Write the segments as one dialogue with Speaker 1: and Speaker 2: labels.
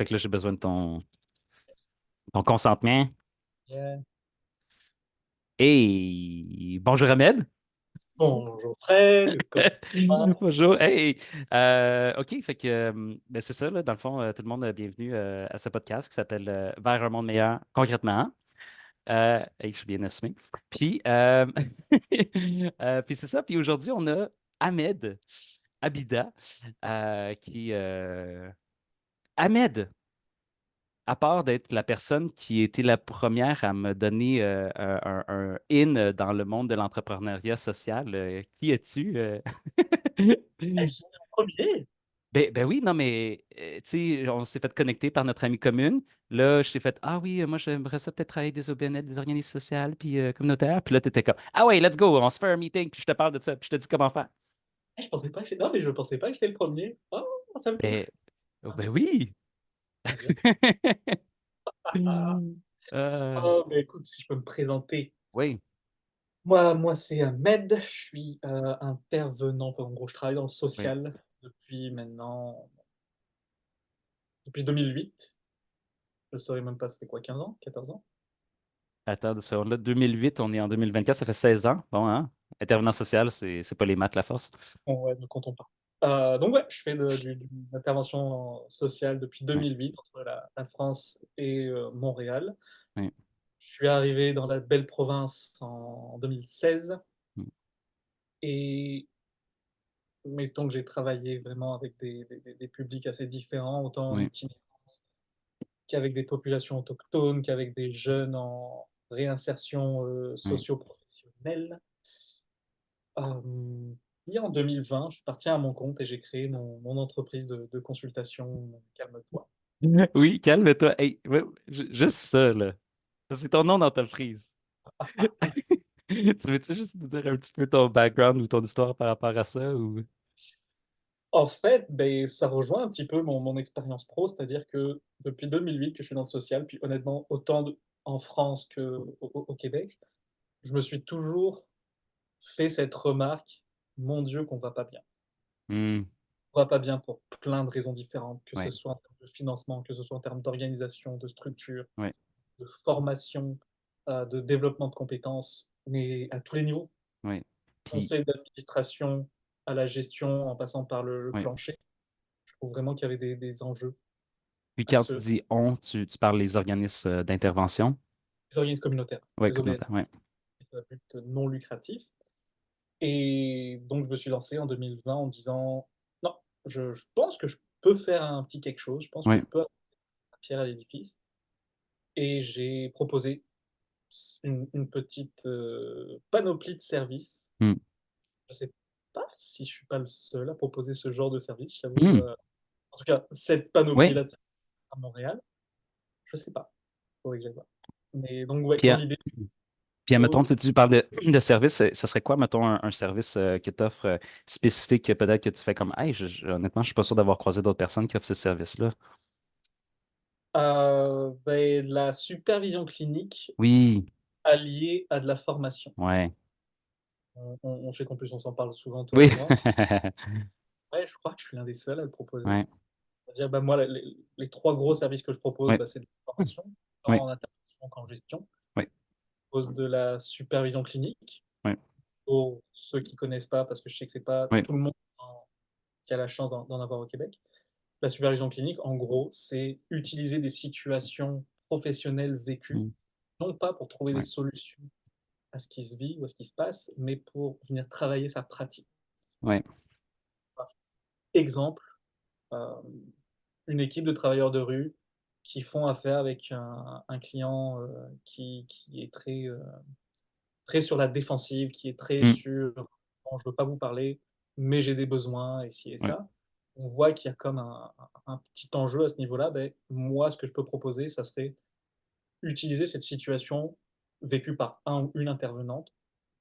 Speaker 1: Fait que là, j'ai besoin de ton consentement.
Speaker 2: Yeah.
Speaker 1: Hey! Bonjour, Ahmed!
Speaker 2: Bonjour Fred, comment ça va?
Speaker 1: Bonjour! Hey! OK, fait que ben c'est ça, là, dans le fond, tout le monde, bienvenue à ce podcast qui s'appelle Vers un monde meilleur, concrètement. Hey, je suis bien assumé. Puis, puis c'est ça. Puis aujourd'hui, on a Ahmed Abida, qui... Ahmed! À part d'être la personne qui était la première à me donner un in dans le monde de l'entrepreneuriat social, qui es-tu?
Speaker 2: J'étais le premier.
Speaker 1: Ben oui, non, mais tu sais, on s'est fait connecter par notre amie commune. Là, je t'ai fait, ah oui, moi, j'aimerais ça peut-être travailler des OBNL, des organismes sociaux, puis communautaires. Puis là, tu étais comme, ah ouais, let's go, on se fait un meeting, puis je te parle de ça, puis je te dis comment faire.
Speaker 2: Je pensais pas que j'étais... Non, mais je pensais pas que j'étais le premier. Oh, ça me touche.
Speaker 1: Ben, ben oui!
Speaker 2: Plaisir. Ah,
Speaker 1: Euh,
Speaker 2: oh, mais écoute, si je peux me présenter.
Speaker 1: oui,
Speaker 2: Moi c'est Ahmed, je suis intervenant. Enfin, en gros, je travaille dans le
Speaker 1: oui.
Speaker 2: social depuis maintenant, depuis 2008. Je ne saurais même pas, ça fait quoi, 15 ans, 14 ans?
Speaker 1: Attends, sur là, 2008, on est en 2024, ça fait 16 ans. Bon, hein? Intervenant social, c'est pas les maths, la force.
Speaker 2: Bon, ouais, ne comptons pas. Donc ouais, je fais de l'intervention sociale depuis
Speaker 1: Oui,
Speaker 2: 2008 entre la France et Montréal.
Speaker 1: oui,
Speaker 2: Je suis arrivé dans la belle province en 2016
Speaker 1: oui,
Speaker 2: et mettons que j'ai travaillé vraiment avec des publics assez différents, autant en
Speaker 1: oui,
Speaker 2: itinérance qu'avec des populations autochtones, qu'avec des jeunes en réinsertion
Speaker 1: oui.
Speaker 2: socio-professionnelle. Et en 2020, je suis parti à mon compte et j'ai créé mon entreprise de consultation Calme-toi.
Speaker 1: Oui, calme-toi. Hey, ouais, juste ça, là. C'est ton nom d'entreprise. Tu veux-tu juste nous dire un petit peu ton background ou ton histoire par rapport à ça? Ou...
Speaker 2: En fait, ben, ça rejoint un petit peu mon expérience pro, c'est-à-dire que depuis 2008 que je suis dans le social, puis honnêtement, en France qu'au Québec, je me suis toujours fait cette remarque, mon Dieu, qu'on va pas bien.
Speaker 1: Hmm,
Speaker 2: On va pas bien pour plein de raisons différentes, que ce
Speaker 1: ouais,
Speaker 2: soit en termes de financement, que ce soit en termes d'organisation, de structure,
Speaker 1: ouais,
Speaker 2: de formation, de développement de compétences, mais à tous les niveaux,
Speaker 1: ouais. Puis,
Speaker 2: conseil d'administration à la gestion en passant par le
Speaker 1: ouais.
Speaker 2: plancher. Je trouve vraiment qu'il y avait des enjeux
Speaker 1: Puis
Speaker 2: à
Speaker 1: quand tu
Speaker 2: ce
Speaker 1: dis on, tu parles des organismes d'intervention?
Speaker 2: les organismes communautaires,
Speaker 1: Oui,
Speaker 2: les OBN,
Speaker 1: communautaire, oui.
Speaker 2: c'est à but non lucratif. Et donc, je me suis lancé en 2020 en disant non, je pense que je peux faire un petit quelque chose, je pense que
Speaker 1: Oui,
Speaker 2: je peux apporter ma pierre à l'édifice. Et j'ai proposé une petite panoplie de services.
Speaker 1: hmm,
Speaker 2: Je ne sais pas si je ne suis pas le seul à proposer ce genre de service, j'avoue.
Speaker 1: hmm,
Speaker 2: En tout cas, cette
Speaker 1: oui.
Speaker 2: panoplie-là de services à Montréal, je ne sais pas. Il faudrait que j'aille voir. Mais donc, ouais,
Speaker 1: Puis,
Speaker 2: dans l'idée,
Speaker 1: puis, mettons,
Speaker 2: plutôt,
Speaker 1: tu parles de service, ce serait quoi, mettons, un service que tu offres spécifique, que peut-être que tu fais comme, hey, honnêtement, je suis pas sûr d'avoir croisé d'autres personnes qui offrent ce service-là.
Speaker 2: ben, la supervision clinique
Speaker 1: Oui,
Speaker 2: alliée à de la formation.
Speaker 1: ouais,
Speaker 2: Je sais qu'en plus, on s'en parle souvent, toi
Speaker 1: oui,
Speaker 2: et moi. Ouais, je crois que je suis l'un des seuls à le proposer.
Speaker 1: ouais,
Speaker 2: C'est-à-dire, bah, moi, les trois gros services que je propose,
Speaker 1: ouais,
Speaker 2: bah, c'est de la formation, tant
Speaker 1: ouais,
Speaker 2: en intervention qu'en gestion.
Speaker 1: ouais,
Speaker 2: Je propose de la supervision clinique,
Speaker 1: ouais,
Speaker 2: pour ceux qui ne connaissent pas, parce que je sais que c'est pas
Speaker 1: ouais,
Speaker 2: tout le monde qui a la chance d'en avoir au Québec. La supervision clinique, en gros, c'est utiliser des situations professionnelles vécues,
Speaker 1: mm,
Speaker 2: non pas pour trouver des
Speaker 1: ouais,
Speaker 2: solutions à ce qui se vit ou à ce qui se passe, mais pour venir travailler sa pratique.
Speaker 1: ouais,
Speaker 2: Exemple, euh, une équipe de travailleurs de rue qui font affaire avec un client qui est très sur la défensive, qui est très
Speaker 1: mm,
Speaker 2: sur bon, je ne veux pas vous parler, mais j'ai des besoins et ci et
Speaker 1: ouais,
Speaker 2: ça. On voit qu'il y a comme un petit enjeu à ce niveau-là. Ben, moi, ce que je peux proposer, ça serait utiliser cette situation vécue par un ou une intervenante,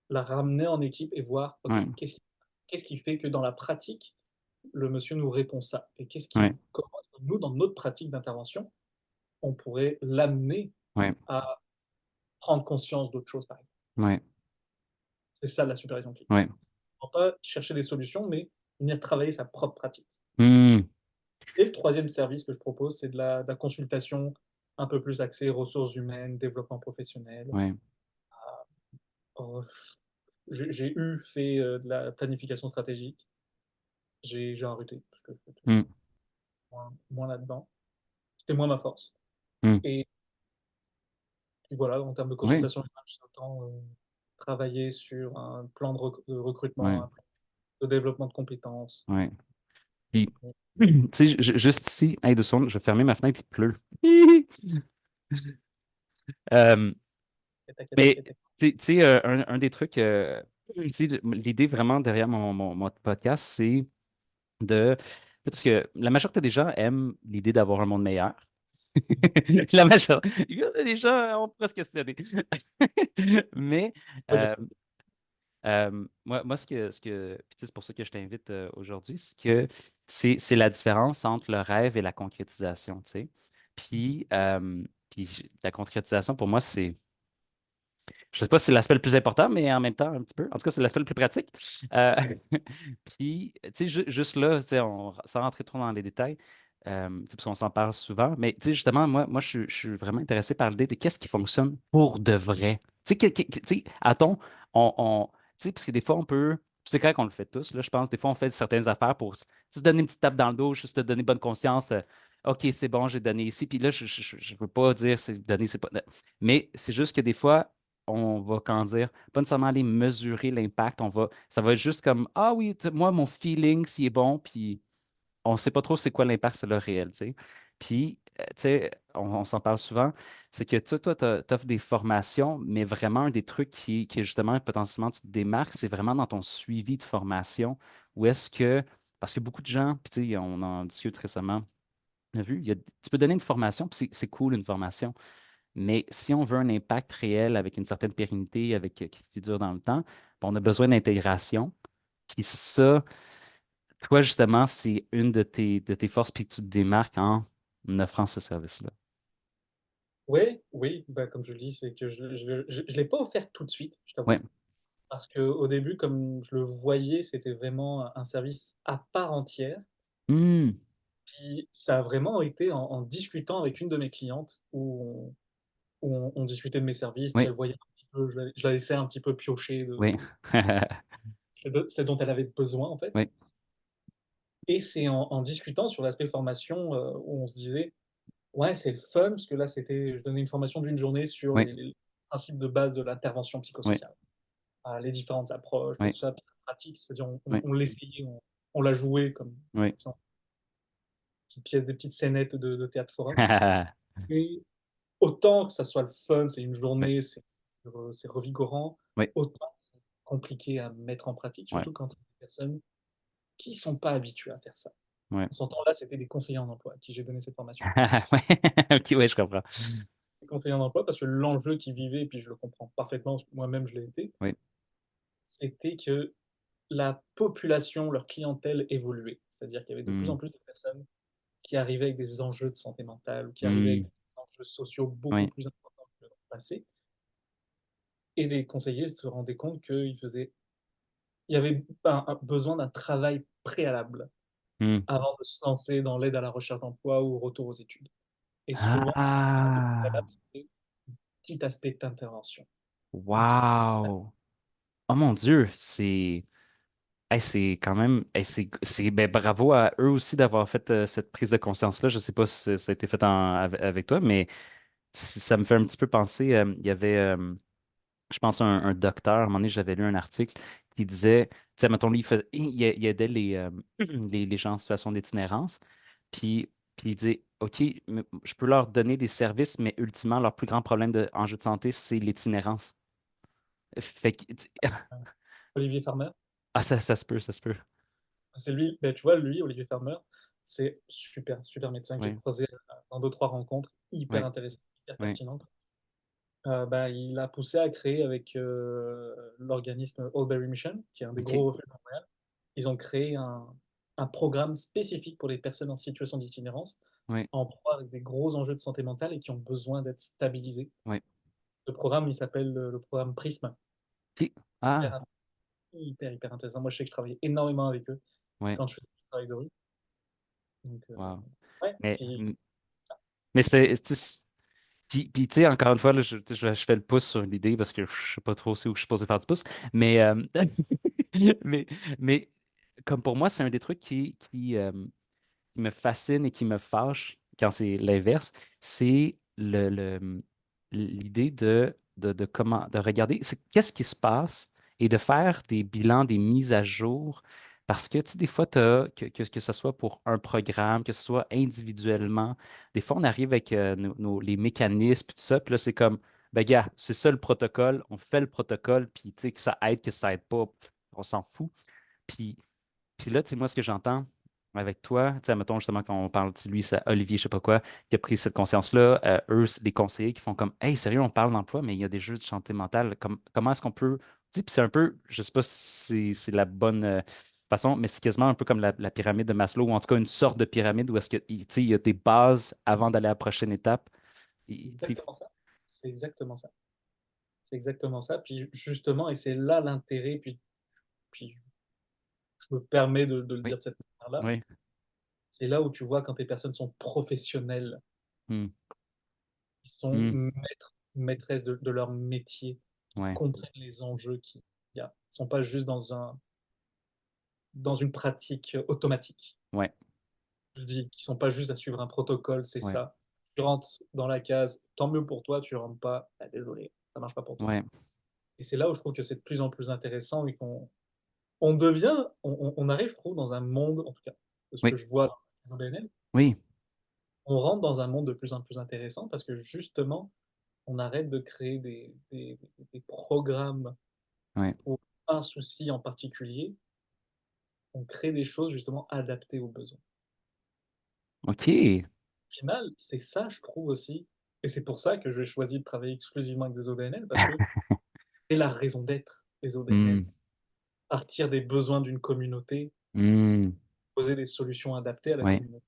Speaker 2: la ramener en équipe et voir, OK,
Speaker 1: ouais,
Speaker 2: qu'est-ce qui fait que dans la pratique, le monsieur nous répond ça? Et
Speaker 1: ouais,
Speaker 2: comment est-ce que nous, dans notre pratique d'intervention, on pourrait l'amener
Speaker 1: ouais,
Speaker 2: à prendre conscience d'autres choses, par exemple?
Speaker 1: ouais,
Speaker 2: C'est ça la supervision clinique.
Speaker 1: ouais.
Speaker 2: Pas chercher des solutions, mais venir travailler sa propre pratique.
Speaker 1: Hmm.
Speaker 2: Et le troisième service que je propose, c'est de la consultation un peu plus axée ressources humaines, développement professionnel.
Speaker 1: Ouais.
Speaker 2: Euh, j'ai eu fait de la planification stratégique. J'ai arrêté parce que j'étais
Speaker 1: Hmm,
Speaker 2: moins là-dedans. C'était moins ma force.
Speaker 1: hmm.
Speaker 2: Et puis voilà, en termes de
Speaker 1: Oui,
Speaker 2: consultation humaine, j'entends travailler sur un plan de recrutement,
Speaker 1: oui,
Speaker 2: un plan de développement de compétences.
Speaker 1: oui. Puis, tu sais, juste ici, hey, 2 secondes, je vais fermer ma fenêtre, il pleut. Euh,
Speaker 2: T'inquiète,
Speaker 1: mais,
Speaker 2: t'inquiète.
Speaker 1: tu sais, un des trucs, tu sais, l'idée vraiment derrière mon podcast, c'est de. Tu sais, parce que la majorité des gens aiment l'idée d'avoir un monde meilleur. La majorité. Il y a des gens ont presque questionné. Mais,
Speaker 2: Moi, j'ai
Speaker 1: euh, moi, puis tu sais, c'est pour ça que je t'invite aujourd'hui, c'est que c'est la différence entre le rêve et la concrétisation, tu sais. Puis la concrétisation, pour moi, c'est, je sais pas si c'est l'aspect le plus important, mais en même temps, un petit peu. En tout cas, c'est l'aspect le plus pratique. Euh, puis, tu sais, juste là, tu sais, sans rentrer trop dans les détails, tu sais, parce qu'on s'en parle souvent, mais tu sais, justement, moi je suis vraiment intéressé par l'idée de qu'est-ce qui fonctionne pour de vrai. Tu sais, tu sais, tu sais, parce que des fois, on peut, c'est clair qu'on le fait tous, là, je pense, des fois, on fait certaines affaires pour se donner une petite tape dans le dos, juste te donner bonne conscience. OK, c'est bon, j'ai donné ici. Puis là, je veux pas dire c'est donner, c'est pas. Mais c'est juste que des fois, on va, comment dire, pas nécessairement aller mesurer l'impact. Ça va être juste comme, ah oui, moi, mon feeling, s'il est bon, puis on sait pas trop c'est quoi l'impact sur le réel, tu sais. Puis, tu sais, on s'en parle souvent, c'est que toi, tu offres des formations, mais vraiment, un des trucs qui justement, potentiellement, tu te démarques, c'est vraiment dans ton suivi de formation, où est-ce que, parce que beaucoup de gens, puis tu sais, on en discute récemment, on a vu, tu peux donner une formation, puis c'est cool, une formation. Mais si on veut un impact réel avec une certaine pérennité, qui dure dans le temps, ben, on a besoin d'intégration. Puis ça, toi, justement, c'est une de tes forces, puis que tu te démarques en offrant ce service-là.
Speaker 2: Oui, oui, bah, comme je le dis, c'est que je l'ai pas offert tout de suite, je
Speaker 1: Oui.
Speaker 2: t'avoue. Parce qu'au début, comme je le voyais, c'était vraiment un service à part entière.
Speaker 1: Hmm.
Speaker 2: Puis ça a vraiment été en discutant avec une de mes clientes où on discutait de mes services, puis
Speaker 1: Oui,
Speaker 2: elle voyait un petit peu, je la laissais un petit peu piocher
Speaker 1: oui.
Speaker 2: de ce dont elle avait besoin, en fait.
Speaker 1: Oui,
Speaker 2: Et c'est en discutant sur l'aspect formation, où on se disait: «Ouais, c'est le fun», parce que là, c'était je donnais une formation d'une journée sur
Speaker 1: oui,
Speaker 2: les principes de base de l'intervention
Speaker 1: oui,
Speaker 2: psychosociale. Les différentes approches, tout
Speaker 1: oui,
Speaker 2: ça, puis la pratique, c'est-à-dire
Speaker 1: oui.
Speaker 2: on l'essayait, on l'a joué comme
Speaker 1: Oui.
Speaker 2: sans petites pièces, des petites scénettes de théâtre forum. Et autant que ça soit le fun, c'est une
Speaker 1: Oui,
Speaker 2: journée, c'est revigorant,
Speaker 1: oui,
Speaker 2: autant c'est compliqué à mettre en pratique,
Speaker 1: oui,
Speaker 2: surtout quand il y a des personnes qui sont pas habituées à faire ça.
Speaker 1: oui.
Speaker 2: On s'entend là, c'était des conseillers en emploi à qui j'ai donné cette formation.
Speaker 1: Oui. OK, oui, je comprends.
Speaker 2: Des conseillers en emploi parce que l'enjeu qu'ils vivaient, et puis je le comprends parfaitement, parce que moi-même je l'ai été,
Speaker 1: Oui.
Speaker 2: c'était que la population, leur clientèle évoluait. C'est-à-dire qu'il y avait de plus
Speaker 1: Hmm.
Speaker 2: en plus de personnes qui arrivaient avec des enjeux de santé mentale ou qui arrivaient avec
Speaker 1: Hmm.
Speaker 2: des enjeux sociaux beaucoup
Speaker 1: Oui.
Speaker 2: plus importants que dans le passé. Et les conseillers se rendaient compte il y avait un besoin d'un travail préalable
Speaker 1: Hmm.
Speaker 2: avant de se lancer dans l'aide à la recherche d'emploi ou au retour aux études. Et souvent, ce travail
Speaker 1: Ah!
Speaker 2: préalable, c'était un petit aspect d'intervention. Un petit
Speaker 1: Wow! Oh mon Dieu, c'est quand même, ben, bravo à eux aussi d'avoir fait cette prise de conscience-là. Je ne sais pas si ça a été fait avec toi, mais ça me fait un petit peu penser. Il y avait, je pense, un docteur. À un moment donné, j'avais lu un article qui disait, tu sais, mettons, lui, il aidait les gens en situation d'itinérance. Puis il dit, OK, mais je peux leur donner des services, mais ultimement, leur plus grand problème enjeu de santé, c'est l'itinérance. Fait que,
Speaker 2: Olivier Farmer,
Speaker 1: ah, ça se peut, ça se peut.
Speaker 2: c'est lui, ben, tu vois, lui, Olivier Farmer, c'est super, super médecin que j'ai
Speaker 1: Oui,
Speaker 2: croisé dans deux, trois rencontres, hyper
Speaker 1: oui,
Speaker 2: intéressant, hyper
Speaker 1: oui.
Speaker 2: pertinentes. Bah, il a poussé à créer avec l'organisme Oldbury Mission, qui est un des
Speaker 1: OK.
Speaker 2: gros refuges de Montréal. Ils ont créé un programme spécifique pour les personnes en situation d'itinérance,
Speaker 1: Oui,
Speaker 2: en proie avec des gros enjeux de santé mentale et qui ont besoin d'être stabilisés.
Speaker 1: oui.
Speaker 2: Ce programme, il s'appelle le programme Prism.
Speaker 1: Puis, ah,
Speaker 2: Hyper, hyper, hyper intéressant. Moi, je sais que je travaillais énormément avec eux
Speaker 1: oui.
Speaker 2: quand je faisais du travail de rue. Donc,
Speaker 1: Wow.
Speaker 2: ouais,
Speaker 1: Mais,
Speaker 2: puis
Speaker 1: mais puis, tu sais, encore une fois, là, je fais le pouce sur l'idée parce que je sais pas trop aussi où je suis supposé faire du pouce. Mais, mais, mais comme pour moi, c'est un des trucs qui me fascine et qui me fâche quand c'est l'inverse, c'est l'idée de comment de regarder qu'est-ce qui se passe et de faire des bilans, des mises à jour. Parce que, tu sais, des fois, que ce soit pour un programme, que ce soit individuellement, des fois, on arrive avec les mécanismes, puis tout ça, puis là, c'est comme, ben, gars, c'est ça le protocole, on fait le protocole, puis, tu sais, que ça aide pas, on s'en fout. Puis, puis là, tu sais, moi, ce que j'entends avec toi, tu sais, mettons justement quand on parle de lui, c'est Olivier, je sais pas quoi, qui a pris cette conscience-là, eux, c'est des conseillers qui font comme, hey, sérieux, on parle d'emploi, mais il y a des jeux de santé mentale. Comment est-ce qu'on peut. Tu sais, puis c'est un peu, je sais pas si c'est la bonne façon, mais c'est quasiment un peu comme la pyramide de Maslow, ou en tout cas une sorte de pyramide où est-ce que, tu sais, il y a des bases avant d'aller à la prochaine étape. Tu sais,
Speaker 2: exactement ça. C'est exactement ça. C'est exactement ça. Puis justement, et c'est là l'intérêt, puis je me permets de le
Speaker 1: oui,
Speaker 2: dire de cette manière-là,
Speaker 1: oui,
Speaker 2: c'est là où tu vois quand les personnes sont professionnelles,
Speaker 1: hum,
Speaker 2: qui sont
Speaker 1: hum,
Speaker 2: maîtres, maîtresses de leur métier, qui
Speaker 1: ouais,
Speaker 2: comprennent les enjeux qu'il y a, ne sont pas juste dans une pratique automatique.
Speaker 1: ouais,
Speaker 2: Je dis, qui sont pas juste à suivre un protocole, c'est
Speaker 1: ouais,
Speaker 2: ça. Tu rentres dans la case, tant mieux pour toi, tu rentres pas, ah, désolé, ça marche pas pour toi.
Speaker 1: ouais,
Speaker 2: Et c'est là où je trouve que c'est de plus en plus intéressant et on devient, on arrive, je trouve, dans un monde, en tout cas, de ce que
Speaker 1: oui,
Speaker 2: je vois dans les OBNL,
Speaker 1: oui,
Speaker 2: on rentre dans un monde de plus en plus intéressant parce que justement, on arrête de créer des programmes
Speaker 1: ouais.
Speaker 2: pour un souci en particulier, on crée des choses justement adaptées aux besoins.
Speaker 1: OK.
Speaker 2: Au final, c'est ça, je trouve aussi, et c'est pour ça que j'ai choisi de travailler exclusivement avec des OBNL, parce que c'est la raison d'être des
Speaker 1: Hum,
Speaker 2: OBNL. Partir des besoins d'une communauté,
Speaker 1: hum,
Speaker 2: poser des solutions adaptées à la
Speaker 1: ouais,
Speaker 2: communauté,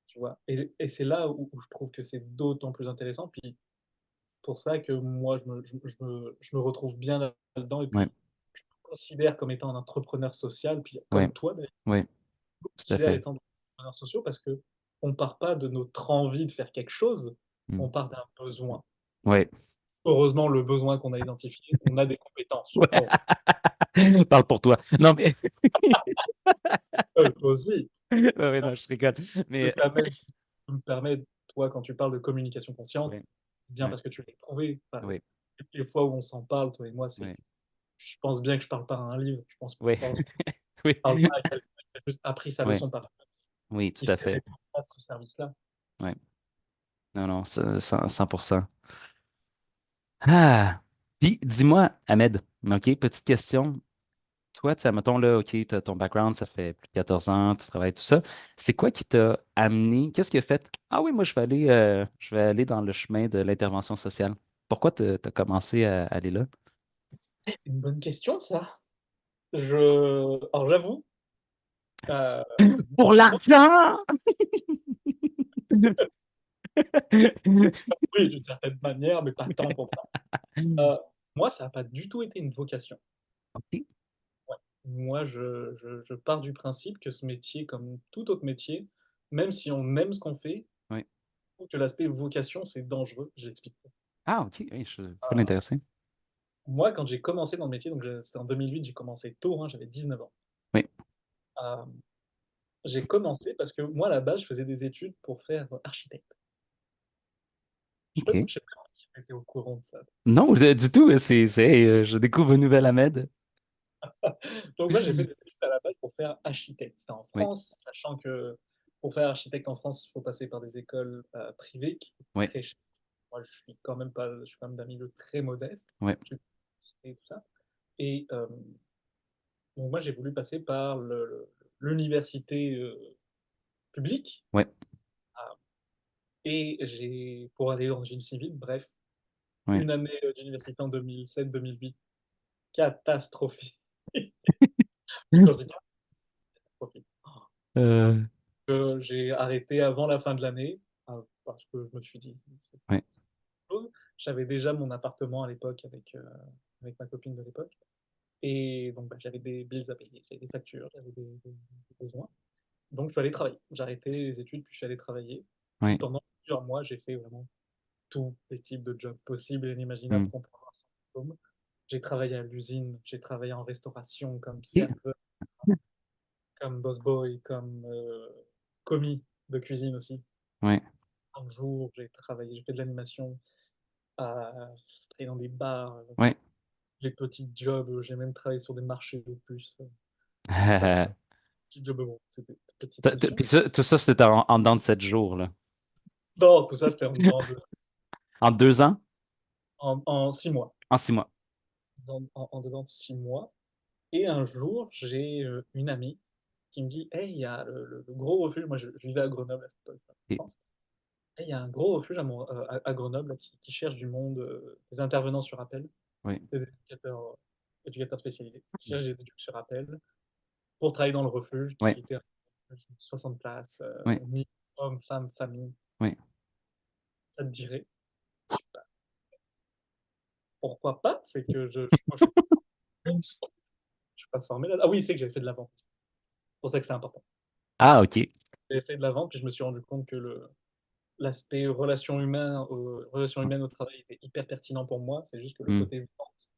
Speaker 2: tu vois? Et c'est là où je trouve que c'est d'autant plus intéressant, puis pour ça que moi je me retrouve bien là-dedans et
Speaker 1: ouais,
Speaker 2: puis je me considère comme étant un entrepreneur social, puis
Speaker 1: ouais,
Speaker 2: comme toi d'ailleurs,
Speaker 1: ouais,
Speaker 2: je me
Speaker 1: tout à
Speaker 2: considère
Speaker 1: fait.
Speaker 2: étant des entrepreneurs sociaux parce qu'on part pas de notre envie de faire quelque chose,
Speaker 1: Mm.
Speaker 2: on part d'un besoin.
Speaker 1: Ouais.
Speaker 2: Heureusement, le besoin qu'on a identifié, on a des compétences. Bon,
Speaker 1: Ouais. Parle pour toi. Non, mais.
Speaker 2: toi aussi,
Speaker 1: Ouais, ouais, non, je rigole.
Speaker 2: je
Speaker 1: Mais.
Speaker 2: t'amène, si tu me permets, toi, quand tu parles de communication consciente,
Speaker 1: Ouais,
Speaker 2: bien
Speaker 1: ouais,
Speaker 2: parce que tu l'as éprouvé. Enfin,
Speaker 1: ouais,
Speaker 2: les fois où on s'en parle, toi et moi, c'est,
Speaker 1: ouais,
Speaker 2: je pense bien que je parle pas à un livre. Je
Speaker 1: ouais,
Speaker 2: pense que je
Speaker 1: oui,
Speaker 2: parle pas à quelqu'un qui a juste appris sa
Speaker 1: ouais,
Speaker 2: leçon par
Speaker 1: oui, tout
Speaker 2: qui
Speaker 1: à
Speaker 2: sait
Speaker 1: fait.
Speaker 2: mettre en place ce service-là.
Speaker 1: Ouais. Non, non, 100%. Ah! Puis, dis-moi, Ahmed, OK, petite question. Toi, tu sais, mettons, là, OK, tu as ton background, ça fait plus de 14 ans, tu travailles, tout ça. C'est quoi qui t'a amené? Qu'est-ce qui a fait? Ah oui, moi, je vais aller dans le chemin de l'intervention sociale. Pourquoi tu as commencé à aller là?
Speaker 2: Une bonne question, ça. Alors j'avoue, euh,
Speaker 1: Pour l'argent!
Speaker 2: oui, d'une certaine manière, mais pas tant pour ça. Euh, Moi, ça n'a pas du tout été une vocation.
Speaker 1: OK.
Speaker 2: Ouais. Moi, je pars du principe que ce métier, comme tout autre métier, même si on aime ce qu'on fait,
Speaker 1: Oui.
Speaker 2: je trouve que l'aspect vocation, c'est dangereux. J'explique.
Speaker 1: Ah, OK. Oui, je suis full
Speaker 2: Euh,
Speaker 1: intéressé.
Speaker 2: Moi, quand j'ai commencé dans le métier, donc c'était en 2008, j'ai commencé tôt, hein, j'avais 19 ans.
Speaker 1: Oui.
Speaker 2: Euh, j'ai commencé parce que moi, à la base, je faisais des études pour faire architecte.
Speaker 1: OK.
Speaker 2: Je sais pas si tu étais au courant de ça.
Speaker 1: Non, du tout. Hey, je découvre un nouvel Ahmed.
Speaker 2: Donc moi, j'ai fait des études à la base pour faire architecte. C'était en
Speaker 1: Oui.
Speaker 2: France, sachant que pour faire architecte en France, il faut passer par des écoles privées qui coûtent
Speaker 1: Oui.
Speaker 2: très cher. Moi, je suis quand même d'un milieu très modeste.
Speaker 1: Oui.
Speaker 2: Je suis et tout ça. Et donc moi, j'ai voulu passer par l'université publique.
Speaker 1: Oui.
Speaker 2: Ah, et pour aller dans une civile, bref,
Speaker 1: Oui.
Speaker 2: une année d'université en 2007-2008, catastrophique. Quand je dis catastrophique,
Speaker 1: Euh,
Speaker 2: j'ai arrêté avant la fin de l'année, parce que je me suis dit,
Speaker 1: oui.
Speaker 2: j'avais déjà mon appartement à l'époque avec ma copine de l'époque. Et donc, bah, j'avais des bills à payer, j'avais des factures, j'avais des besoins. Donc je suis allé travailler. J'ai arrêté les études, puis je suis allé travailler. Puis
Speaker 1: Oui.
Speaker 2: pendant plusieurs mois, j'ai fait vraiment tous les types de jobs possibles et inimaginables
Speaker 1: Hmm.
Speaker 2: qu'on peut avoir sans diplôme. J'ai travaillé à l'usine, j'ai travaillé en restauration comme
Speaker 1: OK.
Speaker 2: serveur, comme boss boy, comme commis de cuisine aussi.
Speaker 1: Oui.
Speaker 2: Un jour, j'ai travaillé, j'ai fait de l'animation, travaillé dans des bars,
Speaker 1: Oui.
Speaker 2: des petits jobs, j'ai même travaillé sur des marchés de puces. Pas petits jobs, bon, c'était des petites missions.
Speaker 1: Puis ça, tout ça, c'était en dedans de 7 jours, là.
Speaker 2: Non, tout ça, c'était en dedans de
Speaker 1: En 2 ans?
Speaker 2: en 6 mois.
Speaker 1: En 6 mois.
Speaker 2: En dedans de 6 mois. Et un jour, j'ai, une amie qui me dit: «Hey, il y a le gros refuge», moi je vivais à Grenoble à cette époque, en
Speaker 1: OK.
Speaker 2: France. «Hey, il y a un gros refuge à Grenoble là, qui cherche du monde, des intervenants sur appel,
Speaker 1: Oui.
Speaker 2: des éducateurs spécialisés, qui cherchent des éducateurs sur appel pour travailler dans le refuge
Speaker 1: Oui.
Speaker 2: qui était un refuge de 60 places,
Speaker 1: Oui.
Speaker 2: mixte, hommes, femmes, famille.
Speaker 1: Oui.
Speaker 2: Ça te dirait?» Pourquoi pas? C'est que moi je suis pas formé là, ah oui, c'est que j'avais fait de la vente. C'est pour ça que c'est important.
Speaker 1: Ah, OK.
Speaker 2: J'avais fait de la vente, puis je me suis rendu compte que l'aspect relations humaines au travail était hyper pertinent pour moi. C'est juste que le
Speaker 1: Hmm.
Speaker 2: côté vente,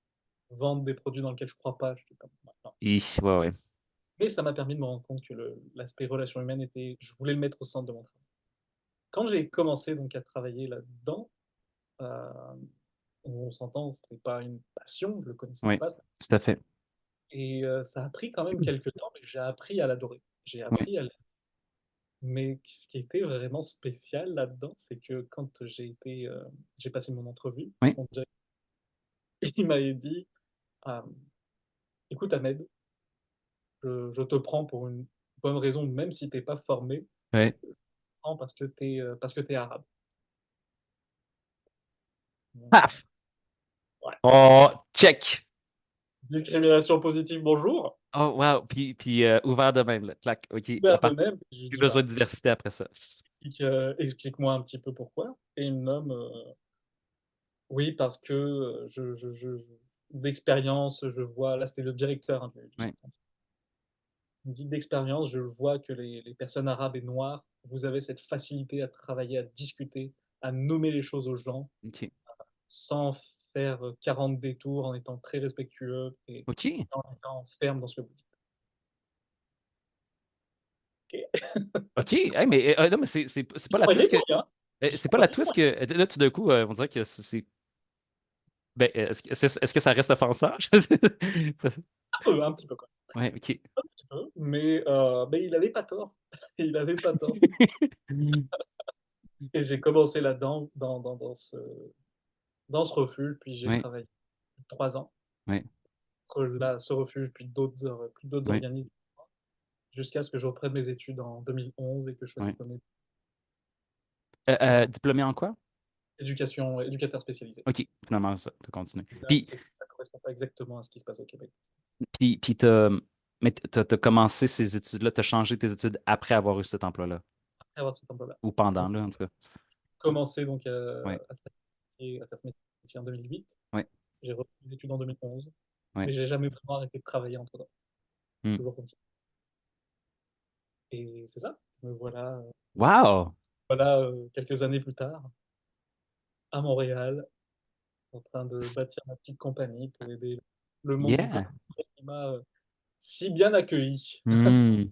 Speaker 2: vendre des produits dans lesquels je crois pas, j'étais comme: «Ouais, non».
Speaker 1: Ouais, ouais.
Speaker 2: Mais ça m'a permis de me rendre compte que l'aspect relations humaines était je voulais le mettre au centre de mon travail. Quand j'ai commencé donc à travailler là-dedans, hem, on s'entend, c'était pas une passion, je le connaissais
Speaker 1: Oui.
Speaker 2: pas,
Speaker 1: Tout à fait.
Speaker 2: et ça a pris quand même quelques temps, mais j'ai appris à l'adorer. J'ai
Speaker 1: Oui.
Speaker 2: appris à Mais ce qui était vraiment spécial là-dedans, c'est que quand j'ai passé mon entrevue,
Speaker 1: Oui.
Speaker 2: mon direc il m'avait dit: «Hem, écoute Ahmed, je te prends pour une bonne raison, même si tu es pas formé,
Speaker 1: Oui.
Speaker 2: prends parce que tu es arabe». Donc
Speaker 1: Paf!
Speaker 2: ouais,
Speaker 1: Oh, check!
Speaker 2: discrimination positive, bonjour.
Speaker 1: Oh, wow. Puis ouvert de même, là. Clac. OK.
Speaker 2: Ouvert de même, je lui
Speaker 1: Plus
Speaker 2: dis:
Speaker 1: besoin
Speaker 2: «Bah,
Speaker 1: de diversité après ça.
Speaker 2: explique-moi un petit peu pourquoi», et il me nomme, oui parce que, d'expérience, je vois, là c'était le directeur, hein, du
Speaker 1: Oui.
Speaker 2: centre. Il me dit: «D'expérience, je vois que les personnes arabes et noires, vous avez cette facilité à travailler, à discuter, à nommer les choses aux gens,
Speaker 1: OK.
Speaker 2: sans faire, 40 détours, en étant très respectueux et
Speaker 1: OK.
Speaker 2: en étant ferme dans ce que vous dites». OK.
Speaker 1: OK. Hey, mais non, mais c'est pas
Speaker 2: J'y
Speaker 1: la
Speaker 2: croyais
Speaker 1: twist que.
Speaker 2: moyen, j'y
Speaker 1: C'est pas la
Speaker 2: croyais
Speaker 1: twist
Speaker 2: moyen.
Speaker 1: que. Là, tout d'un coup, on dirait que c'est. Ben, est-ce que ça reste offensant?
Speaker 2: Un petit peu, quoi.
Speaker 1: Ouais, OK.
Speaker 2: Un petit peu, mais il avait pas tort. Il avait pas tort, et j'ai commencé là-dedans, dans ce refuge, puis j'ai
Speaker 1: Oui,
Speaker 2: travaillé 3 ans
Speaker 1: oui,
Speaker 2: entre là, ce refuge, puis d'autres
Speaker 1: oui,
Speaker 2: organismes, jusqu'à ce que je reprenne mes études en 2011 et que je sois
Speaker 1: oui.
Speaker 2: diplômé
Speaker 1: Diplômé en quoi?
Speaker 2: éducateur spécialisé.
Speaker 1: OK, finalement, ça, tu continues.
Speaker 2: Là,
Speaker 1: Puis,
Speaker 2: ça correspond pas exactement à ce qui se passe au Québec.
Speaker 1: puis mais t'as commencé ces études-là, t'as changé tes études après avoir eu cet emploi-là,
Speaker 2: Après avoir cet emploi-là.
Speaker 1: ou pendant,
Speaker 2: Donc
Speaker 1: là, en tout cas.
Speaker 2: commencé donc,
Speaker 1: Oui,
Speaker 2: à faire ce métier en 2008.
Speaker 1: oui,
Speaker 2: J'ai repris mes études en 2011,
Speaker 1: oui.
Speaker 2: mais j'ai jamais vraiment arrêté de travailler entre-temps.
Speaker 1: Hmm.
Speaker 2: Toujours continué, et c'est ça. Me voilà,
Speaker 1: Wow!
Speaker 2: quelques années plus tard, à Montréal, en train de bâtir ma petite compagnie pour aider le monde du
Speaker 1: Yeah!
Speaker 2: commerce qui m'a, si bien accueilli.
Speaker 1: Hmm.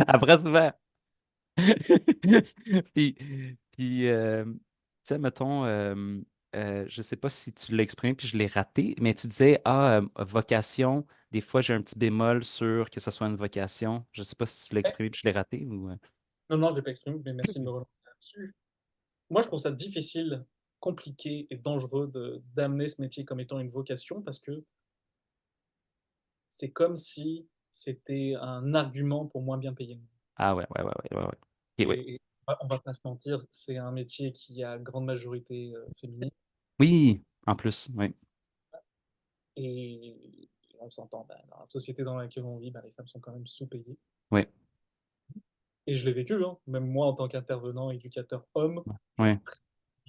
Speaker 1: Après, souvent. Puis, tu sais, mettons, je sais pas si tu l'as exprimé puis je l'ai raté, mais tu disais, vocation, des fois j'ai un petit bémol sur que ça soit une vocation. Je sais pas si tu l'as
Speaker 2: Ouais.
Speaker 1: exprimé puis je l'ai raté ou.
Speaker 2: Non, non, je l'ai pas exprimé, mais merci de me relancer là-dessus. Moi, je trouve ça difficile, compliqué et dangereux d'amener ce métier comme étant une vocation, parce que c'est comme si c'était un argument pour moins bien payer.
Speaker 1: Ah ouais, ouais, ouais, ouais, ouais, ouais. Ok, ouais.
Speaker 2: Et on va pas se mentir, c'est un métier qui a grande majorité, féminine,
Speaker 1: Oui, en plus, oui,
Speaker 2: et on s'entend, bah, dans la société dans laquelle on vit, bah, les femmes sont quand même sous-payées,
Speaker 1: oui,
Speaker 2: et je l'ai vécu, hein. Même moi, en tant qu'intervenant éducateur homme,
Speaker 1: oui.
Speaker 2: j'étais très